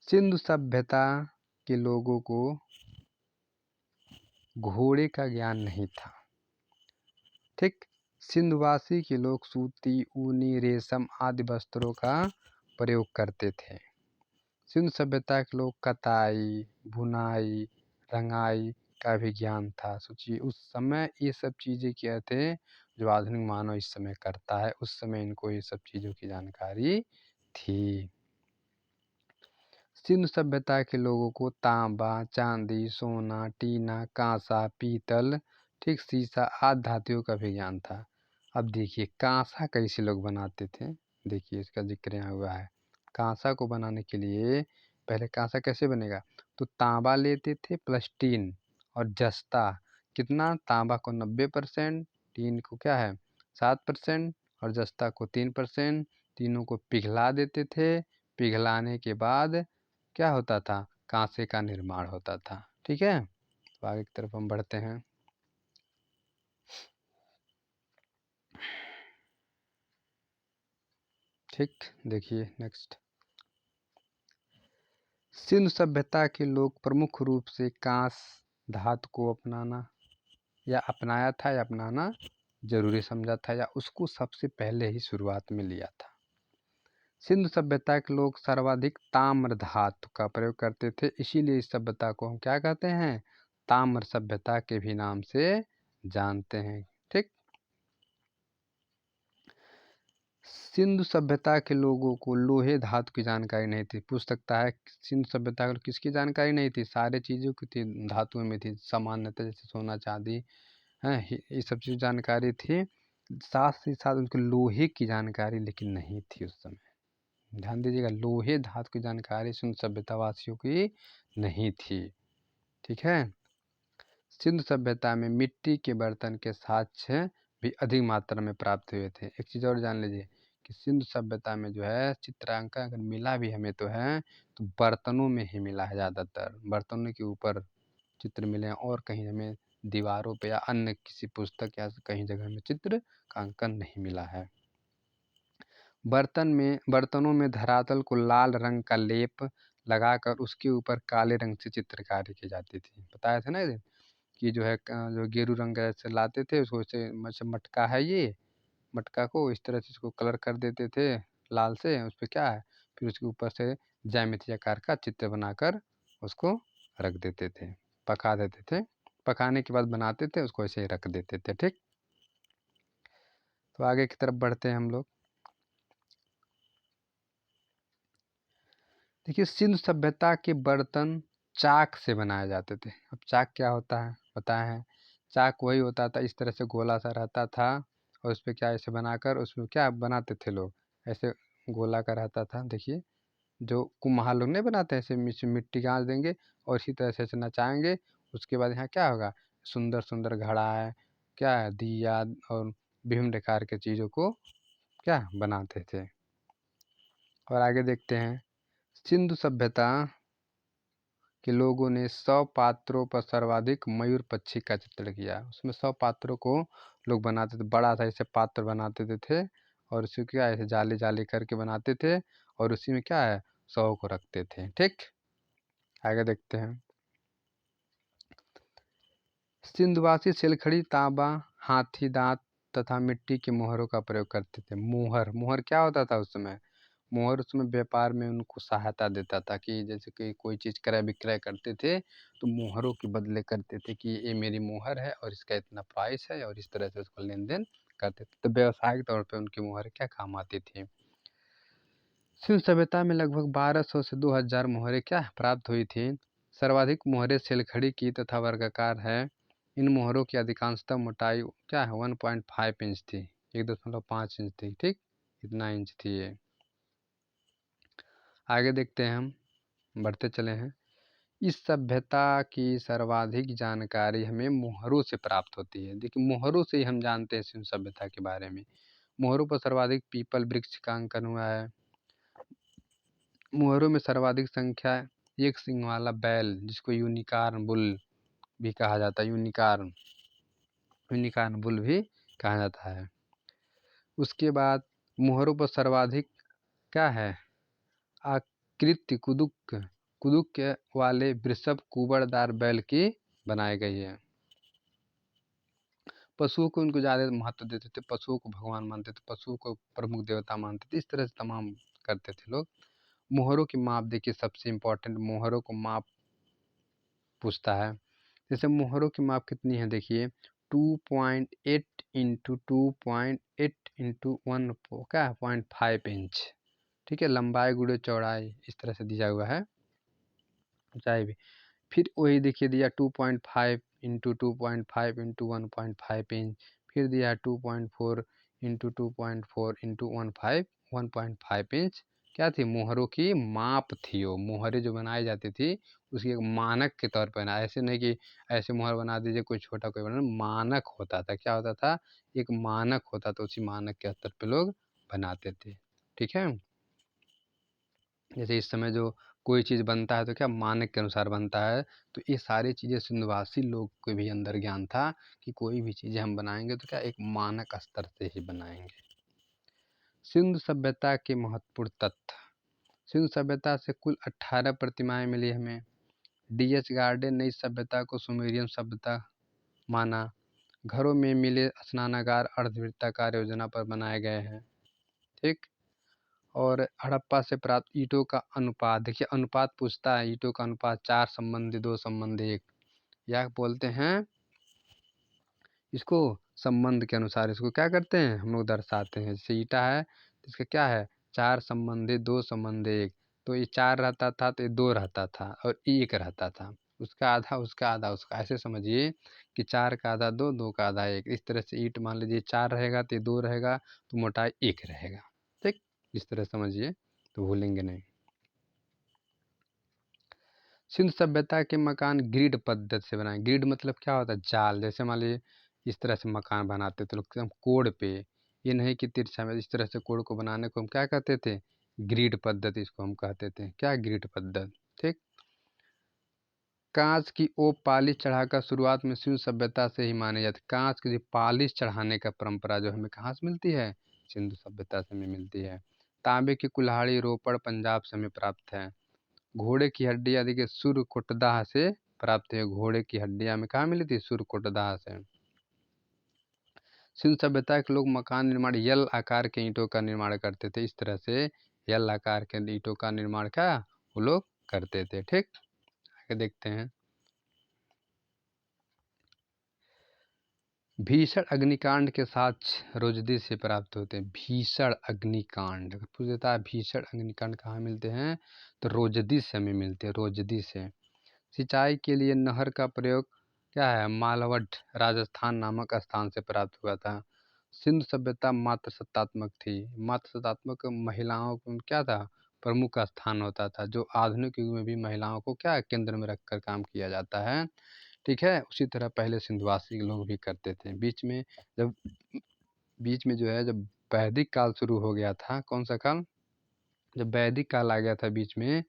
सिंधु सभ्यता के लोगों को घोड़े का ज्ञान नहीं था। ठीक, सिंधुवासी के लोग सूती, ऊनी, रेशम आदि वस्त्रों का प्रयोग करते थे। सिंधु सभ्यता के लोग कताई, बुनाई, रंगाई का भी ज्ञान था। सोचिए, उस समय ये सब चीज़ें क्या थे जो आधुनिक मानव इस समय करता है, उस समय इनको ये सब चीज़ों की जानकारी थी। सिंधु सभ्यता के लोगों को तांबा, चांदी, सोना, टीना, कांसा, पीतल, ठीक, शीशा आदि धातुओं का भी ज्ञान था। अब देखिए, कांसा कैसे लोग बनाते थे। देखिए, इसका जिक्र यहाँ हुआ है। कांसा को बनाने के लिए पहले कांसा कैसे बनेगा? तो तांबा लेते थे प्लस टीन और जस्ता। कितना? तांबा को 90%, टीन को क्या है 7% और जस्ता को 3%, तीनों को पिघला देते थे। पिघलाने के बाद क्या होता था, कांसे का निर्माण होता था। ठीक है, तो आगे की तरफ हम बढ़ते हैं। ठीक, देखिए नेक्स्ट। सिंधु सभ्यता के लोग प्रमुख रूप से कांस धातु को अपनाना या अपनाया था या अपनाना जरूरी समझा था या उसको सबसे पहले ही शुरुआत में लिया था। सिंधु सभ्यता के लोग सर्वाधिक ताम्र धातु का प्रयोग करते थे, इसीलिए इस सभ्यता को हम क्या कहते हैं, ताम्र सभ्यता के भी नाम से जानते हैं। ठीक, सिंधु सभ्यता के लोगों को लोहे धातु की जानकारी नहीं थी। पूछ सकता है सिंधु सभ्यता को किसकी जानकारी नहीं थी, सारे चीज़ों की थी, धातुओं में थी सामान्यतः, जैसे सोना चांदी है, ये सब चीज़ जानकारी थी। साथ ही साथ उनको लोहे की जानकारी लेकिन नहीं थी उस समय। ध्यान दीजिएगा, लोहे धातु की जानकारी सिंधु सभ्यता वासियों की नहीं थी। ठीक है, सिंधु सभ्यता में मिट्टी के बर्तन के साक्ष्य भी अधिक मात्रा में प्राप्त हुए थे। एक चीज़ और जान लीजिए कि सिंधु सभ्यता में जो है चित्रांकन अगर मिला भी हमें तो है तो बर्तनों में ही मिला है, ज़्यादातर बर्तनों के ऊपर चित्र मिले हैं, और कहीं हमें दीवारों पे या अन्य किसी पुस्तक या कहीं जगह में चित्र का अंकन नहीं मिला है। बर्तनों में धरातल को लाल रंग का लेप लगाकर उसके ऊपर काले रंग से चित्रकारी की जाती थी। बताया था ना कि जो है जो गेरू रंग ऐसे लाते थे उसको, ऐसे मटका है ये, मटका को इस तरह से इसको कलर कर देते थे लाल से, उस पर क्या है, फिर उसके ऊपर से ज्यामिति आकार का चित्र बनाकर उसको रख देते थे, पका देते थे, पकाने के बाद बनाते थे उसको ऐसे ही रख देते थे। ठीक, तो आगे की तरफ बढ़ते हैं हम लोग। देखिए, सिंधु सभ्यता के बर्तन चाक से बनाए जाते थे। अब चाक क्या होता है पता है, चाक वही होता था, इस तरह से गोला सा रहता था और उस पर क्या ऐसे बनाकर उसमें क्या बनाते थे लोग, ऐसे गोला का रहता था। देखिए, जो कुम्हार लोग नहीं बनाते ऐसे मिट्टी गाड़ देंगे और इसी तरह से ऐसे नचाएंगे, उसके बाद यहाँ क्या होगा, सुंदर सुंदर घड़ा है, क्या है, दिया और विभिन्न प्रकार के चीज़ों को क्या बनाते थे। और आगे देखते हैं, सिंधु सभ्यता के लोगों ने 100 पात्रों पर सर्वाधिक मयूर पक्षी का चित्रण किया। उसमें 100 पात्रों को लोग बनाते थे, बड़ा सा ऐसे पात्र बनाते थे और उसी क्या ऐसे जाली जाली करके बनाते थे और उसी में क्या है 100 को रखते थे। ठीक, आगे देखते हैं। सिंधुवासी सिलखड़ी, तांबा, हाथी दांत तथा मिट्टी के मोहरों का प्रयोग करते थे। मोहर, मोहर क्या होता था उस समय, मोहर उसमें व्यापार में उनको सहायता देता था कि जैसे कि कोई चीज़ क्रय विक्रय करते थे तो मोहरों के बदले करते थे कि ये मेरी मोहर है और इसका इतना प्राइस है, और इस तरह से उसको लेन देन करते थे। तो व्यवसायिक तौर पे उनकी मोहर क्या काम आती थी। सिंधु सभ्यता में लगभग 1200 से 2000 मोहरें क्या प्राप्त हुई थी। सर्वाधिक मोहरें सिलखड़ी की तथा वर्गाकार है। इन मोहरों की अधिकांशतः मोटाई क्या है 1.5 इंच थी, 1.5 इंच थी। ठीक, इतना इंच थी ये। आगे देखते हैं, हम बढ़ते चले हैं। इस सभ्यता की सर्वाधिक जानकारी हमें मोहरों से प्राप्त होती है। देखिए, मोहरों से ही हम जानते हैं सिंधु सभ्यता के बारे में। मोहरों पर सर्वाधिक पीपल वृक्ष का अंकन हुआ है। मोहरों में सर्वाधिक संख्या एक सींग वाला बैल, जिसको यूनिकॉर्न बुल भी कहा जाता है, यूनिकॉर्न बुल भी कहा जाता है। उसके बाद मोहरों पर सर्वाधिक क्या है, आकृति कुदुक के वाले वृषभ कुबड़दार बैल की बनाई गई है। पशुओं को उनको ज़्यादा महत्व देते थे, पशुओं को भगवान मानते थे, पशुओं को प्रमुख देवता मानते थे, इस तरह से तमाम करते थे लोग। मोहरों की माप देखिए, सबसे इम्पोर्टेंट मोहरों को माप पूछता है। जैसे मोहरों की माप कितनी है देखिए, 2.8 इंटू 2.8 इंटू 1 क्या 0.5 इंच। ठीक है, लंबाई गुणे चौड़ाई इस तरह से दिया हुआ है, ऊंचाई भी। फिर वही देखिए दिया 2.5 इंटू 2.5 इंटू 1.5 इंच, फिर दिया 2.4 इंटू 2.4 इंटू 1.5 इंच, क्या थी, मोहरों की माप थी। वो मोहरें जो बनाई जाती थी उसकी एक मानक के तौर पर ना, ऐसे नहीं कि ऐसे मोहर बना दीजिए कोई छोटा कोई बड़ा, मानक होता था। क्या होता था, एक मानक होता था, उसी मानक के स्तर पे लोग बनाते थे। ठीक है, जैसे इस समय जो कोई चीज़ बनता है तो क्या मानक के अनुसार बनता है। तो ये सारी चीज़ें सिंधुवासी लोग के भी अंदर ज्ञान था कि कोई भी चीज़ें हम बनाएंगे तो क्या एक मानक स्तर से ही बनाएंगे। सिंधु सभ्यता के महत्वपूर्ण तथ्य। सिंधु सभ्यता से कुल 18 प्रतिमाएं मिली हमें। डीएच गार्डन ने इस सभ्यता को सुमेरियन सभ्यता माना। घरों में मिले स्नानागार अर्धवृत्ताकार योजना पर बनाए गए हैं। ठीक, और हड़प्पा से प्राप्त ईंटों का अनुपात, देखिए अनुपात पूछता है, ईंटों का अनुपात 4 संबंधी 2 संबंधी 1, या बोलते हैं इसको संबंध के अनुसार इसको क्या करते हैं हम लोग दर्शाते हैं। जैसे ईटा है तो इसका क्या है, 4 संबंधी 2 संबंधी 1, तो ये 4 रहता था तो ये 2 रहता था और 1 रहता था, उसका आधा उसका आधा उसका, ऐसे समझिए कि 4 का आधा 2, 2 का आधा 1, इस तरह से ईंट मान लीजिए 4 रहेगा तो ये 2 रहेगा तो मोटाई 1 रहेगा। ठीक, इस तरह समझिए तो भूलेंगे नहीं। सिंधु सभ्यता के मकान ग्रिड पद्धति से बनाए। ग्रिड मतलब क्या होता है, जाल। जैसे मान लीजिए इस तरह से मकान बनाते थे लोग एकदम कोड पे, ये नहीं कि तिरछा में, इस तरह से कोड को बनाने को हम क्या कहते थे, ग्रिड पद्धति इसको हम कहते थे। क्या, ग्रिड पद्धति। ठीक, कांच की ओप पालिश चढ़ाकर शुरुआत में सिंधु सभ्यता से ही माने जाते। कांच की पालिश चढ़ाने का परंपरा जो हमें कहाँ से मिलती है, सिंधु सभ्यता से हमें मिलती है। तांबे की कुल्हाड़ी रोपड़ पंजाब से हमें प्राप्त है। घोड़े की हड्डियाँ देखिए सुरकोटदाह से प्राप्त है। घोड़े की हड्डियाँ में कहाँ मिली थी, सुरकोटदाह से। सिंधु सभ्यता के लोग मकान निर्माण यल आकार के ईंटों का निर्माण करते थे। इस तरह से यल आकार के ईंटों का निर्माण क्या वो लोग करते थे। ठीक, आगे देखते हैं। भीषण अग्निकांड के साक्ष्य रोजदी से प्राप्त होते हैं। भीषण अग्निकांड पूछ देता है, भीषण अग्निकांड कहाँ मिलते हैं, तो रोजदी से हमें मिलते हैं, रोजदी से। सिंचाई के लिए नहर का प्रयोग क्या है, मालवड राजस्थान नामक स्थान से प्राप्त हुआ था। सिंधु सभ्यता मात्र सत्तात्मक थी। मात्र सत्तात्मक महिलाओं को क्या था, प्रमुख स्थान होता था। जो आधुनिक युग में भी महिलाओं को क्या केंद्र में रखकर काम किया जाता है। ठीक है, उसी तरह पहले सिंधुवासी लोग भी करते थे। जब बीच में जो है जब वैदिक काल शुरू हो गया था, कौन सा काल, जब वैदिक काल आ गया था बीच में,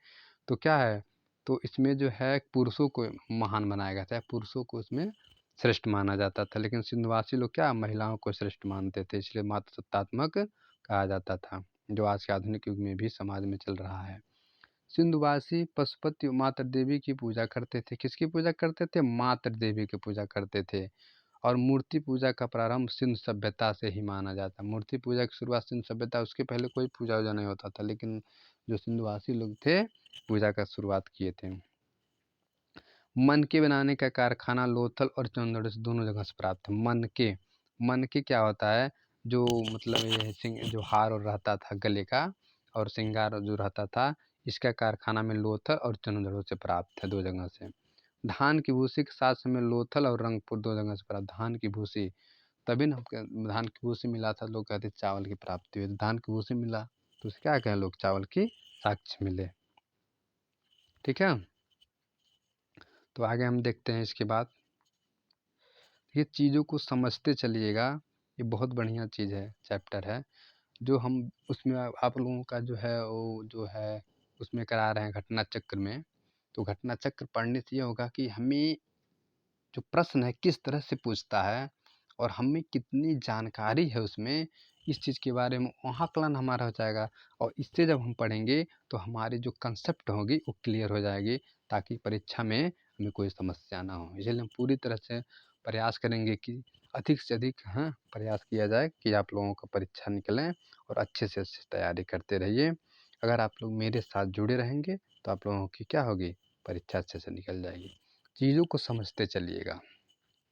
तो क्या है, तो इसमें जो है पुरुषों को महान बनाया गया था, पुरुषों को इसमें श्रेष्ठ माना जाता था। लेकिन सिंधुवासी लोग क्या महिलाओं को श्रेष्ठ मानते थे, इसलिए मातृसत्तात्मक कहा जाता था, जो आज के आधुनिक युग में भी समाज में चल रहा है। सिंधुवासी पशुपति मातृ देवी की पूजा करते थे। किसकी पूजा करते थे, मातृ देवी की पूजा करते थे। और मूर्ति पूजा का प्रारंभ सिंधु सभ्यता से ही माना जाता है। मूर्ति पूजा की शुरुआत सिंधु सभ्यता, उसके पहले कोई पूजा वूजा नहीं होता था, लेकिन जो सिंधुवासी लोग थे पूजा का शुरुआत किए थे। मनके बनाने का कारखाना लोथल और चंदौड़ से दोनों जगह से प्राप्त है। मनके क्या होता है, जो मतलब ये जो हार और रहता था गले का और श्रृंगार जो रहता था, इसका कारखाना में लोथल और चंदौड़ से प्राप्त है, 2 जगह से। धान की भूसी के साथ हमें लोथल और रंगपुर 2 जगह से प्राप्त। धान की भूसी, तभी ना धान की भूसी मिला था, लोग कहते चावल की प्राप्ति हुई। धान की भूसी मिला तो उसे क्या कहें लोग, चावल की साक्ष्य मिले। ठीक है, तो आगे हम देखते हैं इसके बाद। ये चीज़ों को समझते चलिएगा, ये बहुत बढ़िया चीज़ है, चैप्टर है जो हम उसमें आप लोगों का जो है वो जो है उसमें करा रहे हैं घटना चक्र में। तो घटना चक्र पढ़ने से ये होगा कि हमें जो प्रश्न है किस तरह से पूछता है और हमें कितनी जानकारी है उसमें, इस चीज़ के बारे में आकलन हमारा हो जाएगा। और इससे जब हम पढ़ेंगे तो हमारी जो कंसेप्ट होगी वो क्लियर हो जाएगी, ताकि परीक्षा में हमें कोई समस्या ना हो। इसलिए हम पूरी तरह से प्रयास करेंगे कि अधिक से अधिक प्रयास किया जाए कि आप लोगों का परीक्षा निकलें और अच्छे से अच्छे तैयारी करते रहिए। अगर आप लोग मेरे साथ जुड़े रहेंगे तो आप लोगों की क्या होगी, परीक्षा अच्छे से निकल जाएगी। चीज़ों को समझते चलिएगा,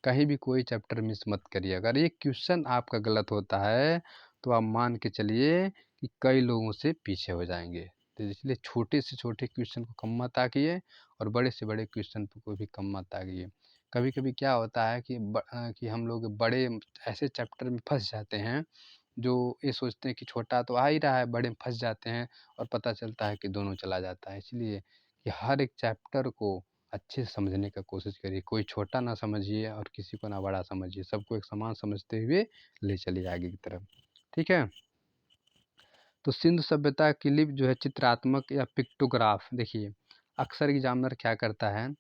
कहीं भी कोई चैप्टर मिस मत करिए। अगर एक क्वेश्चन आपका गलत होता है तो आप मान के चलिए कि कई लोगों से पीछे हो जाएंगे। तो इसलिए छोटे से छोटे क्वेश्चन को कम मत आकिए और बड़े से बड़े क्वेश्चन को भी कम मत आकिए। कभी कभी क्या होता है कि कि हम लोग बड़े ऐसे चैप्टर में फंस जाते हैं जो ये सोचते हैं कि छोटा तो आ ही रहा है, बड़े में फँस जाते हैं और पता चलता है कि दोनों चला जाता है। इसलिए कि हर एक चैप्टर को अच्छे से समझने का कोशिश करिए, कोई छोटा ना समझिए और किसी को ना बड़ा समझिए, सबको एक समान समझते हुए ले चलिए आगे की तरफ। ठीक है? तो सिंधु सभ्यता की लिपि जो है चित्रात्मक या पिक्टोग्राफ, देखिए अक्सर एग्जामिनर क्या करता है,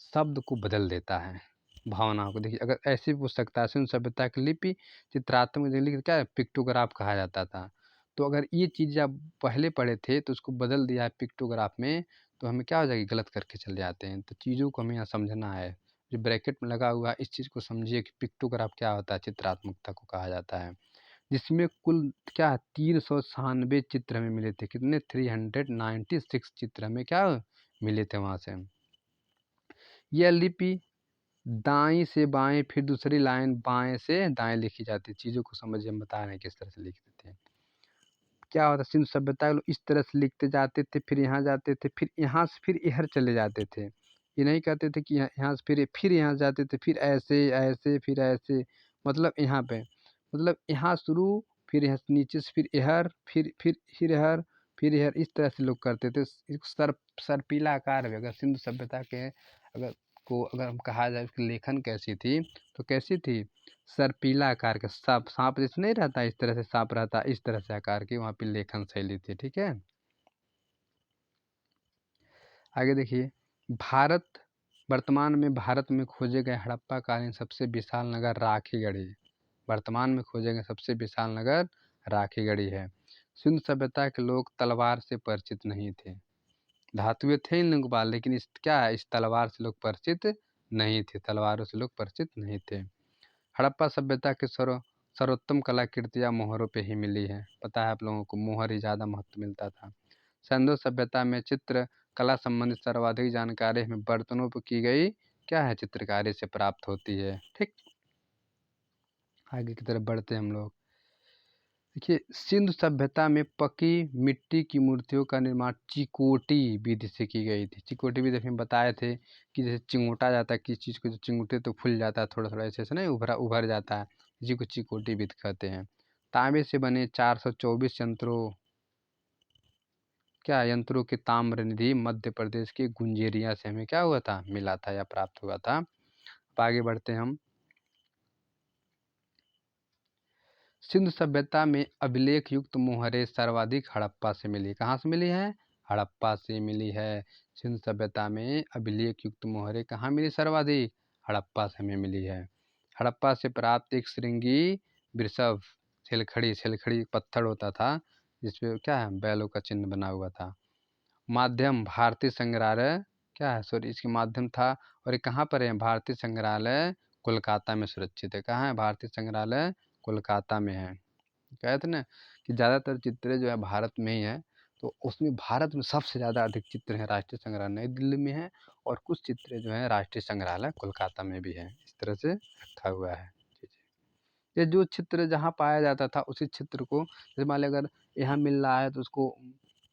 शब्द को बदल देता है, भावनाओं को। देखिए अगर ऐसे भी पूछ सकता है, सिंधु सभ्यता की लिपि चित्रात्मक लिपि क्या है, पिक्टोग्राफ कहा जाता था। तो अगर ये चीज़ आप पहले पढ़े थे तो उसको बदल दिया है पिक्टोग्राफ में, तो हमें क्या हो जाएगी, गलत करके चले जाते हैं। तो चीज़ों को हमें यहाँ समझना है, जो ब्रैकेट में लगा हुआ है इस चीज़ को समझिए कि पिक्टोग्राफ क्या होता है, चित्रात्मकता को कहा जाता है। जिसमें कुल क्या 396 चित्र हमें मिले थे, कितने, 396 चित्र हमें क्या मिले थे वहाँ से। यह लिपि दाएं से बाएं फिर दूसरी लाइन बाएं से दाएं लिखी जाती है। चीज़ों को समझिए, हम बता रहे हैं किस तरह से लिखते थे। क्या होता, सिंधु सभ्यता के लोग इस तरह से लिखते जाते थे, फिर यहाँ जाते थे, फिर यहाँ से फिर इधर चले जाते थे। ये नहीं कहते थे कि यहाँ से फिर यहाँ जाते थे, फिर ऐसे ऐसे फिर ऐसे, मतलब यहाँ पे, मतलब यहाँ शुरू, फिर यहाँ से नीचे से फिर इधर, फिर इधर, फिर इधर, इस तरह से लोग करते थे। सर्पिला आकार में अगर सिंधु सभ्यता के अगर हम कहा जाए उसकी लेखन कैसी थी, तो कैसी थी, सर्पिला आकार का, सांप जैसे नहीं रहता, इस तरह से सांप रहता, इस तरह से आकार की वहाँ पे लेखन शैली थी। ठीक है, आगे देखिए, भारत वर्तमान में भारत में खोजे गए हड़प्पा कालीन सबसे विशाल नगर राखीगढ़ी, वर्तमान में खोजे गए सबसे विशाल नगर राखीगढ़ी है। सिंधु सभ्यता के लोग तलवार से परिचित नहीं थे, धातुएं थे इन लोगों के पास, लेकिन इस क्या है, इस तलवार से लोग परिचित नहीं थे, तलवारों से लोग परिचित नहीं थे। हड़प्पा सभ्यता के सर्वोत्तम कलाकृतियाँ मोहरों पे ही मिली है। पता है आप लोगों को, मोहर ही ज़्यादा महत्व मिलता था। सिंधु सभ्यता में चित्र कला संबंधित सर्वाधिक जानकारी हमें बर्तनों पर की गई क्या है, चित्रकारी से प्राप्त होती है। ठीक, आगे की तरफ बढ़ते हैं हम लोग। देखिए, सिंधु सभ्यता में पकी मिट्टी की मूर्तियों का निर्माण चिकोटी विधि से की गई थी। चिकोटी विधि में बताए थे कि जैसे चिंगूटा जाता है, किस चीज़ को जो चिंगूटे तो फूल जाता है, थोड़ा थोड़ा ऐसे ऐसे नहीं उभर जाता है, इसी को चिकोटी विधि कहते हैं। तांबे से बने 424 यंत्रों के ताम्र निधि मध्य प्रदेश के गुंजेरिया से हमें क्या हुआ था, मिला था या प्राप्त हुआ था। अब आगे बढ़ते हैं हम। सिंधु सभ्यता में अभिलेख युक्त मोहरें सर्वाधिक हड़प्पा से मिली। कहाँ से मिली है, हड़प्पा से मिली है। सिंधु सभ्यता में अभिलेख युक्त मोहरें कहाँ मिली सर्वाधिक, हड़प्पा से हमें मिली है। हड़प्पा से प्राप्त एक श्रृंगी वृषभ छेलखड़ी पत्थर होता था, जिसपे क्या है, बैलों का चिन्ह बना हुआ था। माध्यम भारतीय संग्रहालय क्या है, सॉरी इसके माध्यम था, और ये कहाँ पर है, भारतीय संग्रहालय कोलकाता में सुरक्षित है। कहाँ है, भारतीय संग्रहालय कोलकाता में है। कहते ना कि ज़्यादातर चित्र जो है भारत में ही है, तो उसमें भारत में सबसे ज़्यादा अधिक चित्र हैं राष्ट्रीय संग्रहालय नई दिल्ली में है, और कुछ चित्र जो है राष्ट्रीय संग्रहालय कोलकाता में भी है। इस तरह से रखा हुआ है। ये जो चित्र जहाँ पाया जाता था उसी चित्र को, जैसे मान लिया अगर यहाँ मिल रहा है तो उसको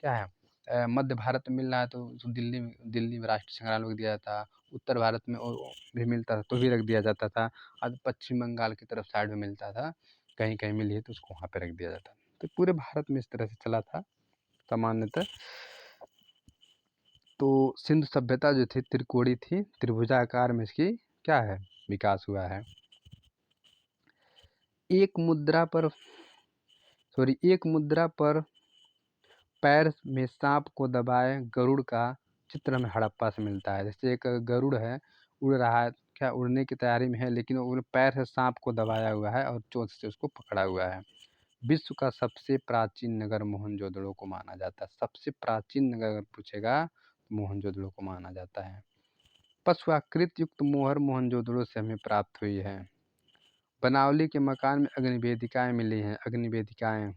क्या है, मध्य भारत में मिल रहा है तो उसको दिल्ली में राष्ट्रीय संग्रहालय में दिया जाता, उत्तर भारत में और भी मिलता था तो भी रख दिया जाता था, और पश्चिम बंगाल की तरफ साइड में मिलता था, कहीं कहीं मिली है तो उसको वहाँ पे रख दिया जाता। तो पूरे भारत में इस तरह से चला था सामान्यतः। तो सिंधु सभ्यता जो थी त्रिकोणी थी, त्रिभुजाकार में इसकी क्या है, विकास हुआ है। एक मुद्रा पर पैर में सांप को दबाए गरुड़ का चित्र हमें हड़प्पा से मिलता है। जैसे एक गरुड़ है, उड़ रहा है, क्या उड़ने की तैयारी में है, लेकिन वो पैर से सांप को दबाया हुआ है और चोंच से उसको पकड़ा हुआ है। विश्व का सबसे प्राचीन नगर मोहनजोदड़ो को माना जाता है। सबसे प्राचीन नगर अगर पूछेगा तो मोहनजोदड़ो को माना जाता है। पशुआकृत युक्त मोहर मोहनजोदड़ो से हमें प्राप्त हुई है। बनावली के मकान में अग्निवेदिकाएं मिली हैं, अग्निवेदिकाएं।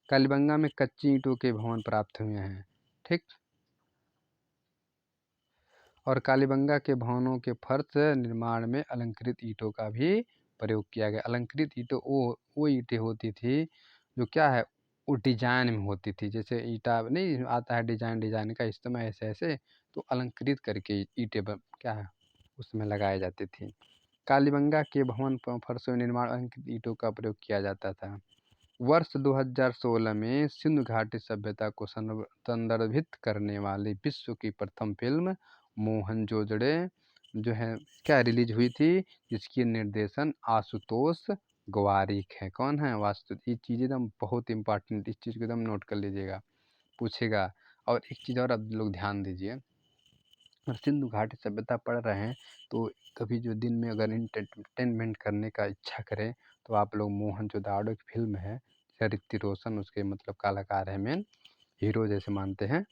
कालीबंगा में कच्ची ईंटों के भवन प्राप्त हुए हैं। ठीक, और कालीबंगा के भवनों के फर्श निर्माण में अलंकृत ईंटों का भी प्रयोग किया गया। अलंकृत ईंटों वो ईंटें होती थी जो क्या है, वो डिजाइन में होती थी, जैसे ईंटा नहीं आता है डिजाइन का इस समय ऐसे ऐसे, तो अलंकृत करके ईंटें क्या है उसमें लगाई जाती थी। कालीबंगा के भवन फर्शों निर्माण अंकित ईंटों का प्रयोग किया जाता था। वर्ष 2016 में सिंधु घाटी सभ्यता को संदर्भित करने वाली विश्व की प्रथम फिल्म मोहनजोदड़ो जो है क्या रिलीज हुई थी, जिसकी निर्देशन आशुतोष गोवारिक है। कौन है? वास्तु। ये चीज़ एकदम बहुत इंपॉर्टेंट, इस चीज़ को एकदम नोट कर लीजिएगा, पूछेगा। और एक चीज़ और आप लोग ध्यान दीजिए, और सिंधु घाटी सभ्यता पढ़ रहे हैं तो कभी जो दिन में अगर इंटरटेनमेंट करने का इच्छा करें तो आप लोग मोहनजोदाड़ो की फिल्म है, ऋतिक रोशन उसके मतलब कलाकार है, मेन हीरो जैसे मानते हैं।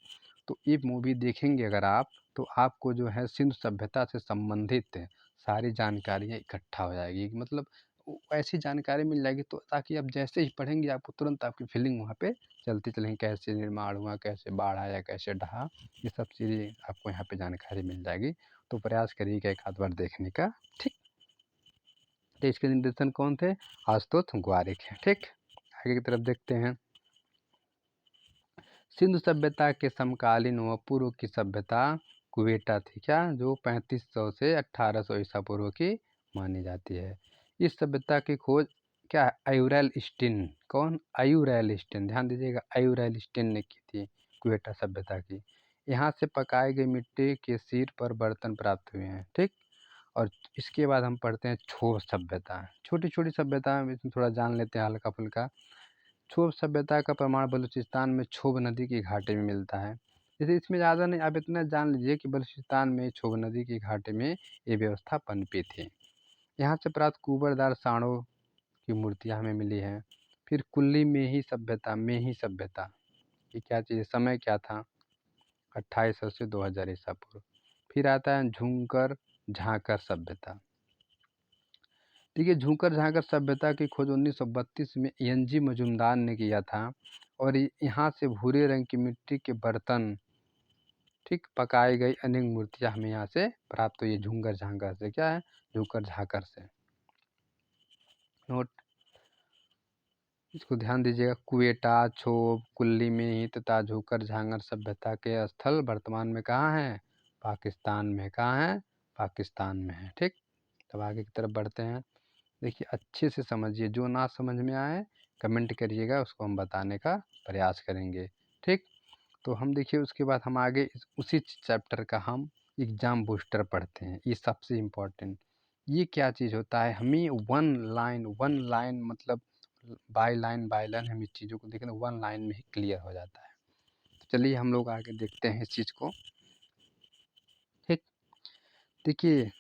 तो ये मूवी देखेंगे अगर आप, तो आपको जो है सिंधु सभ्यता से संबंधित सारी जानकारियाँ इकट्ठा हो जाएगी, मतलब ऐसी जानकारी मिल जाएगी, तो ताकि आप जैसे ही पढ़ेंगे आपको तुरंत आपकी फीलिंग वहाँ पे चलती चलेंगी, कैसे निर्माण हुआ, कैसे बाढ़ आया, कैसे ढहा, ये सब चीज़ें आपको यहाँ पे जानकारी मिल जाएगी। तो प्रयास करिएगा एक आध बार देखने का, ठीक। तो इसके निर्देशन कौन थे? आशुतोष गोवारिक है, ठीक। आगे की तरफ देखते हैं। सिंधु सभ्यता के समकालीन व पूर्व की सभ्यता क्वेटा थी, क्या, जो 3500 से 1800 ईसा पूर्व की मानी जाती है। इस सभ्यता की खोज क्या है? आयुरैल स्टिन। कौन? आयुरैल स्टिन, ध्यान दीजिएगा, आयुरैल स्टिन ने की थी क्वेटा सभ्यता की। यहाँ से पकाई गई मिट्टी के सिर पर बर्तन प्राप्त हुए हैं, ठीक। और इसके बाद हम पढ़ते हैं क्षोभ सभ्यता। छोटी छोटी सभ्यता इसमें थोड़ा जान लेते हैं हल्का फुल्का। क्षोभ सभ्यता का प्रमाण बलूचिस्तान में क्षोभ नदी की घाटी में मिलता है। जैसे इसमें ज़्यादा नहीं, आप इतना जान लीजिए कि बलूचिस्तान में क्षोभ नदी की घाटी में ये व्यवस्था पनपी थी। यहाँ से प्राप्त कुबरदार सांडों की मूर्तियाँ हमें मिली हैं। फिर कुल्ली में ही सभ्यता, में ही सभ्यता, ये क्या चीज़ है? समय क्या था? 2800 से 2000 ईसा पूर्व। फिर आता है झुंकर झांकर सभ्यता। देखिए, झुंकर झांकर सभ्यता की खोज 1932 में एन.जी. मजूमदार ने किया था, और यहाँ से भूरे रंग की मिट्टी के बर्तन, ठीक, पकाई गई अनेक मूर्तियाँ हमें यहाँ से प्राप्त हुई है, झुंकर झांकर से। क्या है? झुंकर झांकर से। नोट, इसको ध्यान दीजिएगा। क्वेटा, क्षोभ, कुल्ली में ही तथा झुंकर झांकर सभ्यता के स्थल वर्तमान में कहाँ हैं? पाकिस्तान में। कहाँ है? पाकिस्तान में है, ठीक। तब आगे की तरफ बढ़ते हैं। देखिए, अच्छे से समझिए, जो ना समझ में आए कमेंट करिएगा, उसको हम बताने का प्रयास करेंगे, ठीक। तो हम देखिए उसके बाद हम आगे उसी चैप्टर का हम एग्ज़ाम बूस्टर पढ़ते हैं। ये सबसे इम्पोर्टेंट, ये क्या चीज़ होता है, हमें वन लाइन मतलब बाय लाइन हम इस चीज़ों को देखें तो वन लाइन में ही क्लियर हो जाता है। तो चलिए हम लोग आगे देखते हैं इस चीज़ को, ठीक। देखिए,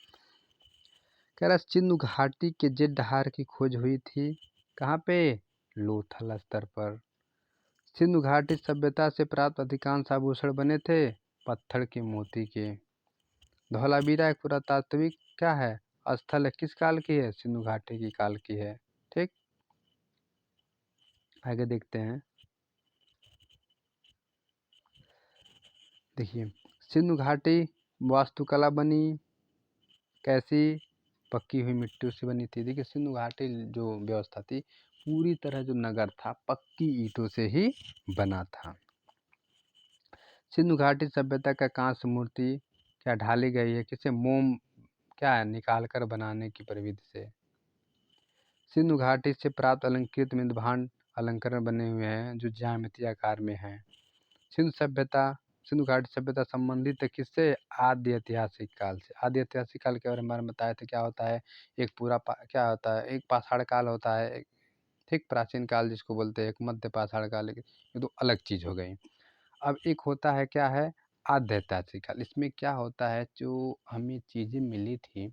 कह रहा सिंधु घाटी के जेठहार की खोज हुई थी, कहाँ पे? लोथल स्तर पर। सिंधु घाटी सभ्यता से प्राप्त अधिकांश आभूषण बने थे पत्थर के मोती के। धौलावीरा एक पुरातात्विक क्या है? स्थल है, किस काल की है? सिंधु घाटी की काल की है, ठीक। आगे देखते हैं। देखिए, सिंधु घाटी वास्तुकला बनी कैसी? पक्की हुई मिट्टी से बनी थी। देखिए, सिंधु घाटी जो व्यवस्था थी, पूरी तरह जो नगर था पक्की ईंटों से ही बना था। सिंधु घाटी सभ्यता का कांस्य मूर्ति क्या ढाली गई है? किसे? मोम क्या है? निकाल कर बनाने की प्रविधि से। सिंधु घाटी से प्राप्त अलंकृत मृदभांड अलंकरण बने हुए हैं जो ज्यामितीय आकार में हैं। सिंधु घाटी सभ्यता संबंधित है किससे? आदि ऐतिहासिक काल से। आदि ऐतिहासिक काल के बारे में बताया था, क्या होता है? एक पूरा क्या होता है? एक पाषाण काल होता है, एक ठीक प्राचीन काल जिसको बोलते हैं, एक मध्य पाषाण काल, ये तो अलग चीज़ हो गई। अब एक होता है क्या है? आद्य ऐतिहासिक काल। इसमें क्या होता है, जो हमें चीज़ें मिली थी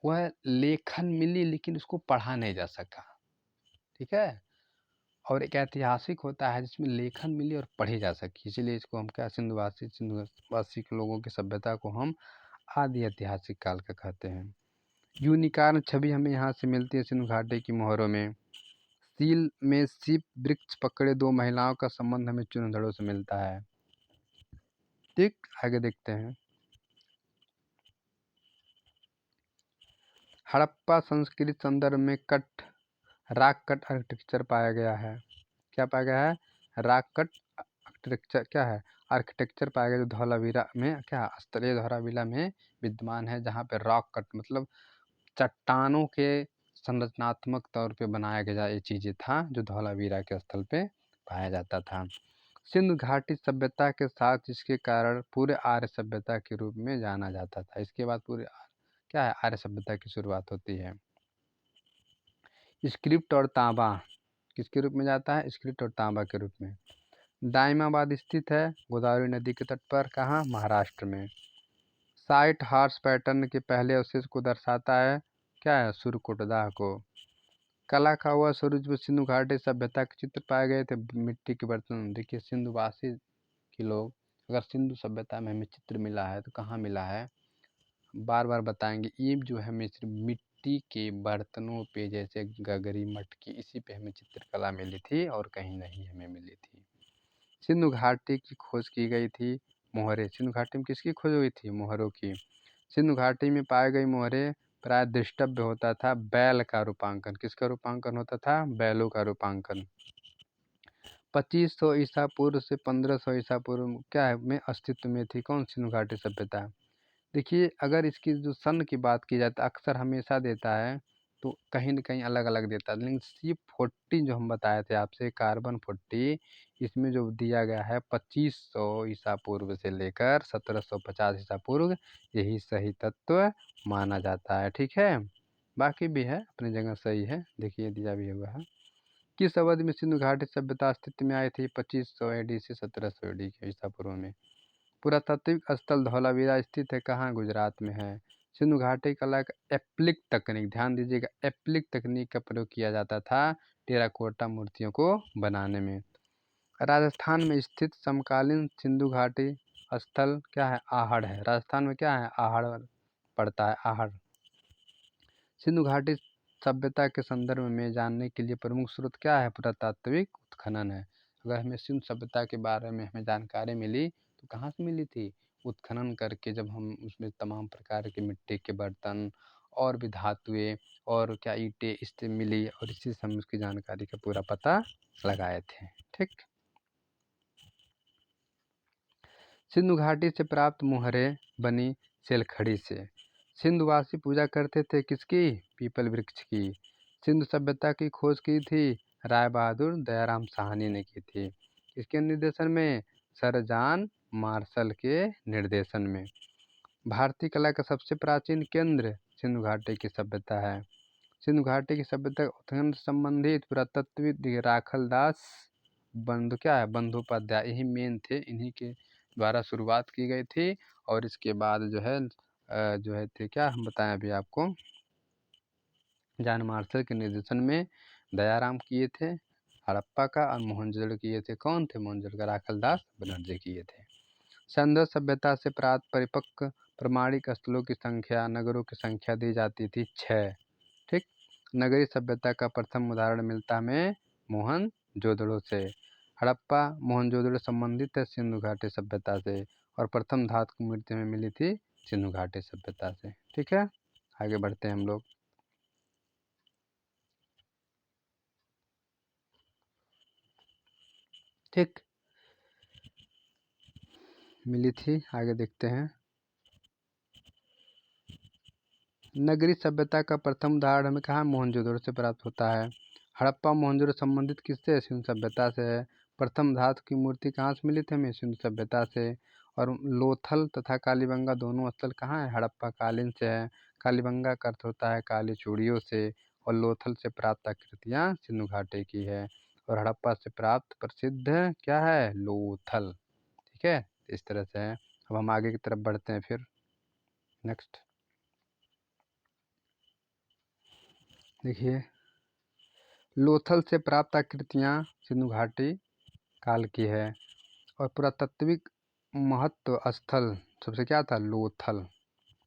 वह लेखन मिली लेकिन उसको पढ़ा नहीं जा सका, ठीक है। और एक ऐतिहासिक होता है जिसमें लेखन मिली और पढ़ी जा सकी, इसीलिए इसको हम क्या, सिंधुवासी के लोगों की सभ्यता को हम आदि ऐतिहासिक काल का कहते हैं। यूनिकॉर्न छवि हमें यहाँ से मिलती है सिंधु घाटी की मोहरों में। सील में सीप वृक्ष पकड़े दो महिलाओं का संबंध हमें चूर्णधड़ों से मिलता है, ठीक। आगे देखते हैं। हड़प्पा संस्कृति संदर्भ में रॉक कट आर्किटेक्चर पाया गया है। क्या पाया गया है? रॉक कट आर्किटेक्चर क्या है? आर्किटेक्चर पाया गया जो धौलावीरा में क्या, स्थलीय धौलावीरा में विद्यमान है, जहाँ पे रॉक कट मतलब चट्टानों के संरचनात्मक तौर पे बनाया गया ये चीज़ें था जो धौलावीरा के स्थल पे पाया जाता था। सिंधु घाटी सभ्यता के साथ इसके कारण पूरे आर्य सभ्यता के रूप में जाना जाता था। इसके बाद पूरे क्या है, आर्य सभ्यता की शुरुआत होती है। स्क्रिप्ट और तांबा किसके रूप में जाता है, स्क्रिप्ट और तांबा के रूप में। दाइमाबाद स्थित है गोदावरी नदी के तट पर, कहाँ, महाराष्ट्र में। साइट हार्स पैटर्न के पहले अवशेष को दर्शाता है, क्या है, सूर्यकोटदाह को। कला का हुआ स्वरूप में सिंधु घाटी सभ्यता के चित्र पाए गए थे, मिट्टी के बर्तन। देखिए सिंधुवासी के लोग, अगर सिंधु सभ्यता में हमें चित्र मिला है तो कहाँ मिला है, बार बार बताएंगे। ये जो है हमें सिर्फ मिट्टी के बर्तनों पे, जैसे गगरी, मटकी, इसी पे हमें चित्रकला मिली थी और कहीं नहीं हमें मिली थी। सिंधु घाटी की खोज की गई थी, मोहरे। सिंधु घाटी में किसकी खोज हुई थी, मोहरों की। सिंधु घाटी में पाए गए मोहरे प्राय दृष्टव्य होता था बैल का रूपांकन। किसका रूपांकन होता था, बैलों का रूपांकन। 2500 ईसा पूर्व से 1500 ईसा पूर्व क्या है में अस्तित्व में थी, कौन, सिंधु घाटी सभ्यता। देखिए अगर इसकी जो सन की बात की जाए तो अक्सर हमेशा देता है तो कहीं न कहीं अलग अलग देता है, लेकिन C40 जो हम बताए थे आपसे, कार्बन 40, इसमें जो दिया गया है 2500 ईसा पूर्व से लेकर 1750 ईसा पूर्व, यही सही तत्व माना जाता है। ठीक है, बाकी भी है अपनी जगह सही है। देखिए दिया भी हुआ है। किस अवधि में सिंधु घाटी सभ्यता अस्तित्व में आई थी, 2500 AD से 1700 AD के ईसा पूर्व में। पुरातात्विक स्थल धौलावीरा स्थित है, कहाँ, गुजरात में है। सिंधु घाटी कला का एप्लिक तकनीक, ध्यान दीजिएगा, एप्लिक तकनीक का प्रयोग किया जाता था टेराकोटा मूर्तियों को बनाने में। राजस्थान में स्थित समकालीन सिंधु घाटी स्थल क्या है, आहड़ है। राजस्थान में क्या है, आहड़ पड़ता है, आहड़। सिंधु घाटी सभ्यता के संदर्भ में जानने के लिए प्रमुख स्रोत क्या है, पुरातात्विक उत्खनन है। अगर हमें सिंधु सभ्यता के बारे में हमें जानकारी मिली तो कहाँ से मिली थी, उत्खनन करके, जब हम उसमें तमाम प्रकार के मिट्टी के बर्तन और भी धातुएं और क्या ईंटें इससे मिली, और इसी से हम उसकी जानकारी का पूरा पता लगाए थे। ठीक, सिंधु घाटी से प्राप्त मुहरें बनी सेलखड़ी से। सिंधुवासी पूजा करते थे किसकी, पीपल वृक्ष की। सिंधु सभ्यता की खोज की थी राय बहादुर दयाराम साहनी ने की थी। किसके निर्देशन में, सर जॉन मार्शल के निर्देशन में। भारतीय कला का सबसे प्राचीन केंद्र सिंधु घाटी की सभ्यता है। सिंधु घाटी की सभ्यता उत्खनन से संबंधित पुरातत्वविद राखल दास बंधु क्या है, बंदोपाध्याय, यही मेन थे, इन्हीं के द्वारा शुरुआत की गई थी। और इसके बाद जो है थे क्या, हम बताएं अभी आपको, जॉन मार्शल के निर्देशन में दयाराम किए थे हड़प्पा का, और मोहनजोदड़ो किए थे, कौन थे, मोहनजोदड़ो का राखल दास बनर्जी किए थे। संदर सभ्यता से प्राप्त परिपक्व प्रमाणिक स्थलों की संख्या, नगरों की संख्या दी जाती थी 6। ठीक, नगरीय सभ्यता का प्रथम उदाहरण मिलता हमें मोहनजोदड़ो से। हड़प्पा मोहनजोदड़ो संबंधित है सिंधु घाटी सभ्यता से, और प्रथम धातु की मूर्ति में मिली थी सिंधु घाटी सभ्यता से। ठीक है, आगे बढ़ते हैं हम लोग। ठीक, मिली थी, आगे देखते हैं। नगरीय सभ्यता का प्रथम उदाहरण हमें कहाँ, मोहनजोदड़ो से प्राप्त होता है। हड़प्पा मोहनजोदड़ो संबंधित किससे, सिंधु सभ्यता से है। प्रथम धातु की मूर्ति कहाँ से मिली थी हमें, सिंधु सभ्यता से। और लोथल तथा कालीबंगा दोनों स्थल कहाँ है, हड़प्पा कालीन से है। कालीबंगा का अर्थ होता है काली चूड़ियों से, और लोथल से प्राप्त आकृतियाँ सिंधु घाटी की है। और हड़प्पा से प्राप्त प्रसिद्ध क्या है, लोथल। ठीक है, इस तरह से है। अब हम आगे की तरफ बढ़ते हैं फिर। नेक्स्ट देखिए, लोथल से प्राप्त आकृतियाँ सिंधु घाटी काल की है। और पुरातात्विक महत्व स्थल सबसे क्या था, लोथल,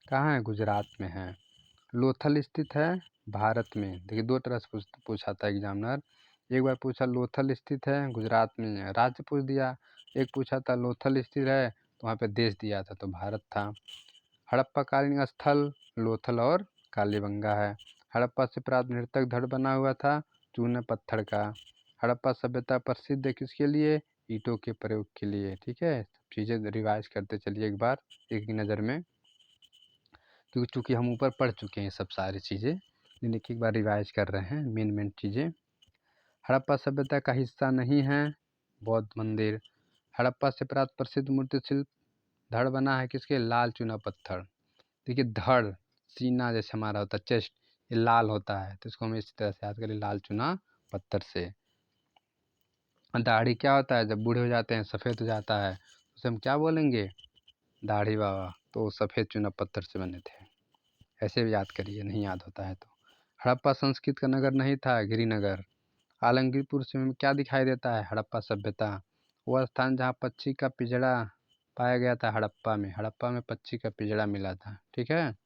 कहाँ है, गुजरात में है। लोथल स्थित है भारत में। देखिए दो तरह से पूछा था एग्जामिनर, एक बार पूछा लोथल स्थित है गुजरात में है, राज्य पूछ दिया। एक पूछा था लोथल स्थित है तो वहाँ पे देश दिया था, तो भारत था। हड़प्पाकालीन स्थल लोथल और कालीबंगा है। हड़प्पा से प्राप्त नृतक धड़ बना हुआ था चूने पत्थर का। हड़प्पा सभ्यता प्रसिद्ध है किसके लिए, ईंटों के प्रयोग के लिए। ठीक है, सब चीज़ें रिवाइज करते चलिए एक बार, एक ही नज़र में। क्योंकि चूँकि हम ऊपर पढ़ चुके हैं ये सब सारी चीज़ें, लेकिन एक बार रिवाइज कर रहे हैं मेन चीज़ें। हड़प्पा सभ्यता का हिस्सा नहीं है बौद्ध मंदिर। हड़प्पा से प्राप्त प्रसिद्ध मूर्ति शिल्प धड़ बना है किसके? लाल चूना पत्थर। देखिए धड़, सीना जैसे हमारा होता है चेस्ट, ये लाल होता है, तो इसको हम इसी तरह से याद करें, लाल चूना पत्थर से। दाढ़ी क्या होता है? जब बूढ़े हो जाते हैं सफ़ेद हो जाता है, उसे हम क्या बोलेंगे? दाढ़ी बाबा। तो सफ़ेद चूना पत्थर से बने थे। ऐसे भी याद करिए, नहीं याद होता है तो। हड़प्पा संस्कृत का नगर नहीं था, गिरिनगर। आलमगीरपुर से हमें क्या दिखाई देता है? हड़प्पा सभ्यता। वह स्थान जहाँ पक्षी का पिंजड़ा पाया गया था हड़प्पा में। हड़प्पा में पक्षी का पिंजड़ा मिला था, ठीक है।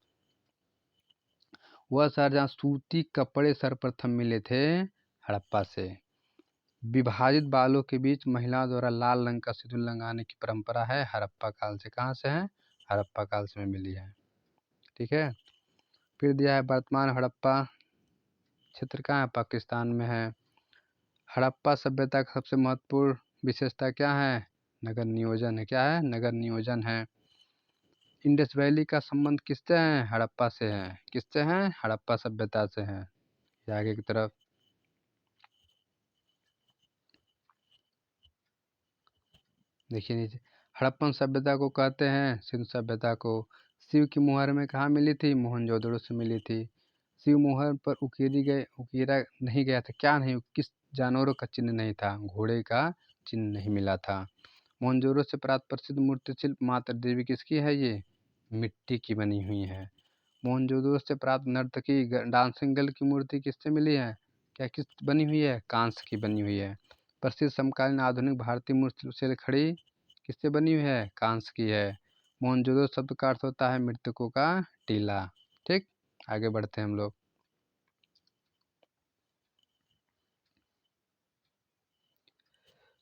वह शहर जहाँ सूती कपड़े सर्वप्रथम मिले थे हड़प्पा से। विभाजित बालों के बीच महिलाओं द्वारा लाल रंग का सिंदूर लगाने की परंपरा है हड़प्पा काल से। कहाँ से है? हड़प्पा काल से मिली है, ठीक है। फिर दिया है वर्तमान हड़प्पा क्षेत्र कहाँ है? पाकिस्तान में है। हड़प्पा सभ्यता का सबसे महत्वपूर्ण विशेषता क्या है? नगर नियोजन है। क्या है? नगर नियोजन है। इंडस वैली का संबंध किससे है? हड़प्पा से है। किससे है? हड़प्पा सभ्यता से है। आगे की तरफ देखिए नीचे, हड़प्पन सभ्यता को कहते हैं सिंधु सभ्यता को। शिव की मुहर में कहाँ मिली थी? मोहनजोदड़ो से मिली थी। शिव मुहर पर उकेरा नहीं गया था। क्या नहीं? किस जानवरों का चिन्ह नहीं था? घोड़े का चिन्ह नहीं मिला था। मोहनजोदड़ो से प्राप्त प्रसिद्ध मूर्ति शिल्प माता देवी किसकी है? ये मिट्टी की बनी हुई है। मोहनजोदड़ो से प्राप्त नर्तकी डांसिंग गर्ल की मूर्ति किससे मिली है? क्या किस बनी हुई है? कांस्य की बनी हुई है। प्रसिद्ध समकालीन आधुनिक भारतीय मूर्ति शैलखड़ी किससे बनी हुई है? कांस्य की है। मोहनजोदड़ो शब्द का अर्थ होता है मृतकों का टीला, ठीक। आगे बढ़ते हैं हम लोग।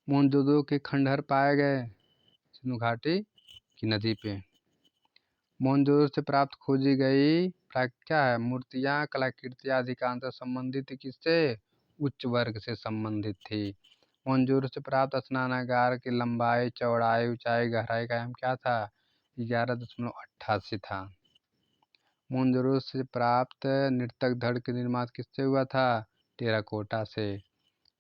मोहनजोदड़ो के खंडहर पाए गए सिंधु घाटी की नदी पे। मोहनजोदड़ो से प्राप्त खोजी गई क्या है? मूर्तियाँ कलाकृतियाँ अधिकांशतः संबंधित थी किससे? उच्च वर्ग से संबंधित थी। मोहनजोदड़ो से प्राप्त स्नानागार की लंबाई चौड़ाई ऊंचाई गहराई का आयाम क्या था? 11.88 था। मोहनजोदड़ो से प्राप्त नर्तक धड़ का निर्माण किससे हुआ था? टेराकोटा से।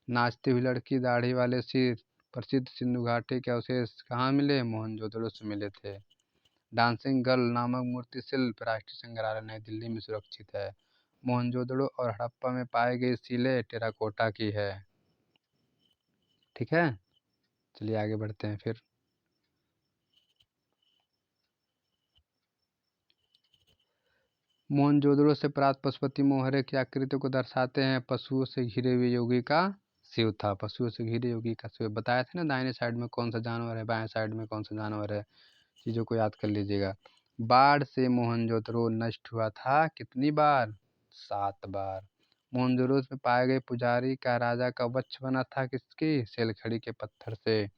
नाचती हुई लड़की दाढ़ी वाले सिर प्रसिद्ध सिंधु घाटी के अवशेष कहाँ मिले? मोहनजोदड़ो से मिले थे। डांसिंग गर्ल नामक मूर्ति शिल्प राष्ट्रीय संग्रहालय नई दिल्ली में सुरक्षित है। मोहनजोदड़ो और हड़प्पा में पाई गई सीलें टेराकोटा की है, ठीक है। चलिए आगे बढ़ते हैं फिर। मोहनजोदड़ो से प्राप्त पशुपति मोहरे की आकृति को दर्शाते हैं। पशुओं से घिरे हुए योगी का शिव था। पशुओं से घिरे योगी का शिव बताया था ना, दाहिने साइड में कौन सा जानवर है, बाएं साइड में कौन सा जानवर है, चीज़ों को याद कर लीजिएगा। बाढ़ से मोहनजोदड़ो नष्ट हुआ था कितनी बार? 7 बार। मोहनजोदड़ो में पाए गए पुजारी का राजा का वक्ष बना था किसकी? शैलखड़ी के पत्थर से।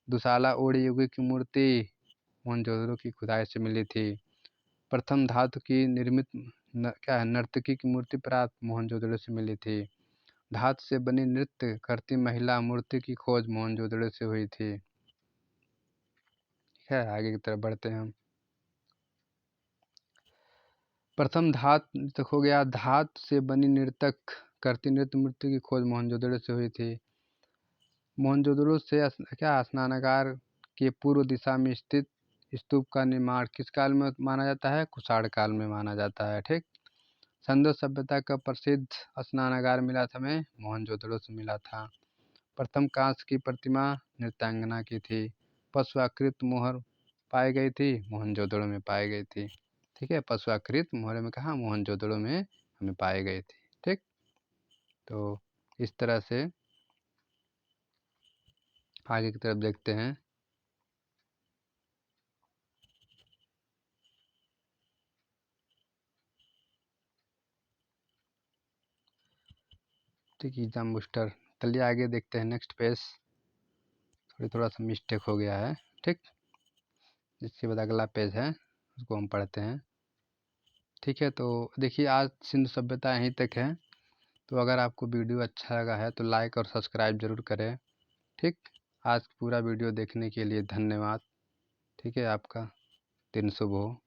दुसाला ओडी युगी की मूर्ति मोहनजोदड़ो की खुदाई से मिली थी। प्रथम धातु की निर्मित क्या है? नर्तकी की मूर्ति प्राप्त मोहनजोदड़ो से मिली थी। धातु से बनी नृत्य करती महिला मूर्ति की खोज मोहनजोदड़ो से हुई थी, ठीक है। आगे की तरफ बढ़ते हैं हम। प्रथम धातु हो गया, धातु से बनी नर्तक करती नृत्य मूर्ति की खोज मोहनजोदड़ो से हुई थी। मोहनजोदड़ो से क्या स्नानागार के पूर्व दिशा में स्थित स्तूप का निर्माण किस काल में माना जाता है? कुषाण काल में माना जाता है, ठीक। सिंधु सभ्यता का प्रसिद्ध स्नानागार मिला था हमें? मोहनजोदड़ो से मिला था। प्रथम कांस्य की प्रतिमा नृत्यांगना की थी। पशु आकृत मोहर पाई गई थी? मोहनजोदड़ो में पाई गई थी, ठीक है। पशु आकृत मोहर में कहा? मोहनजोदड़ो में हमें पाई गई थी, ठीक। तो इस तरह से आगे की तरफ देखते हैं। ठीक, एग्जाम बूस्टर। चलिए आगे देखते हैं नेक्स्ट पेज। थोड़ा सा मिस्टेक हो गया है, ठीक। जिसके बाद अगला पेज है उसको हम पढ़ते हैं, ठीक है। तो देखिए आज सिंधु सभ्यता यहीं तक है। तो अगर आपको वीडियो अच्छा लगा है तो लाइक और सब्सक्राइब ज़रूर करें, ठीक। आज पूरा वीडियो देखने के लिए धन्यवाद, ठीक है। आपका दिन शुभ हो।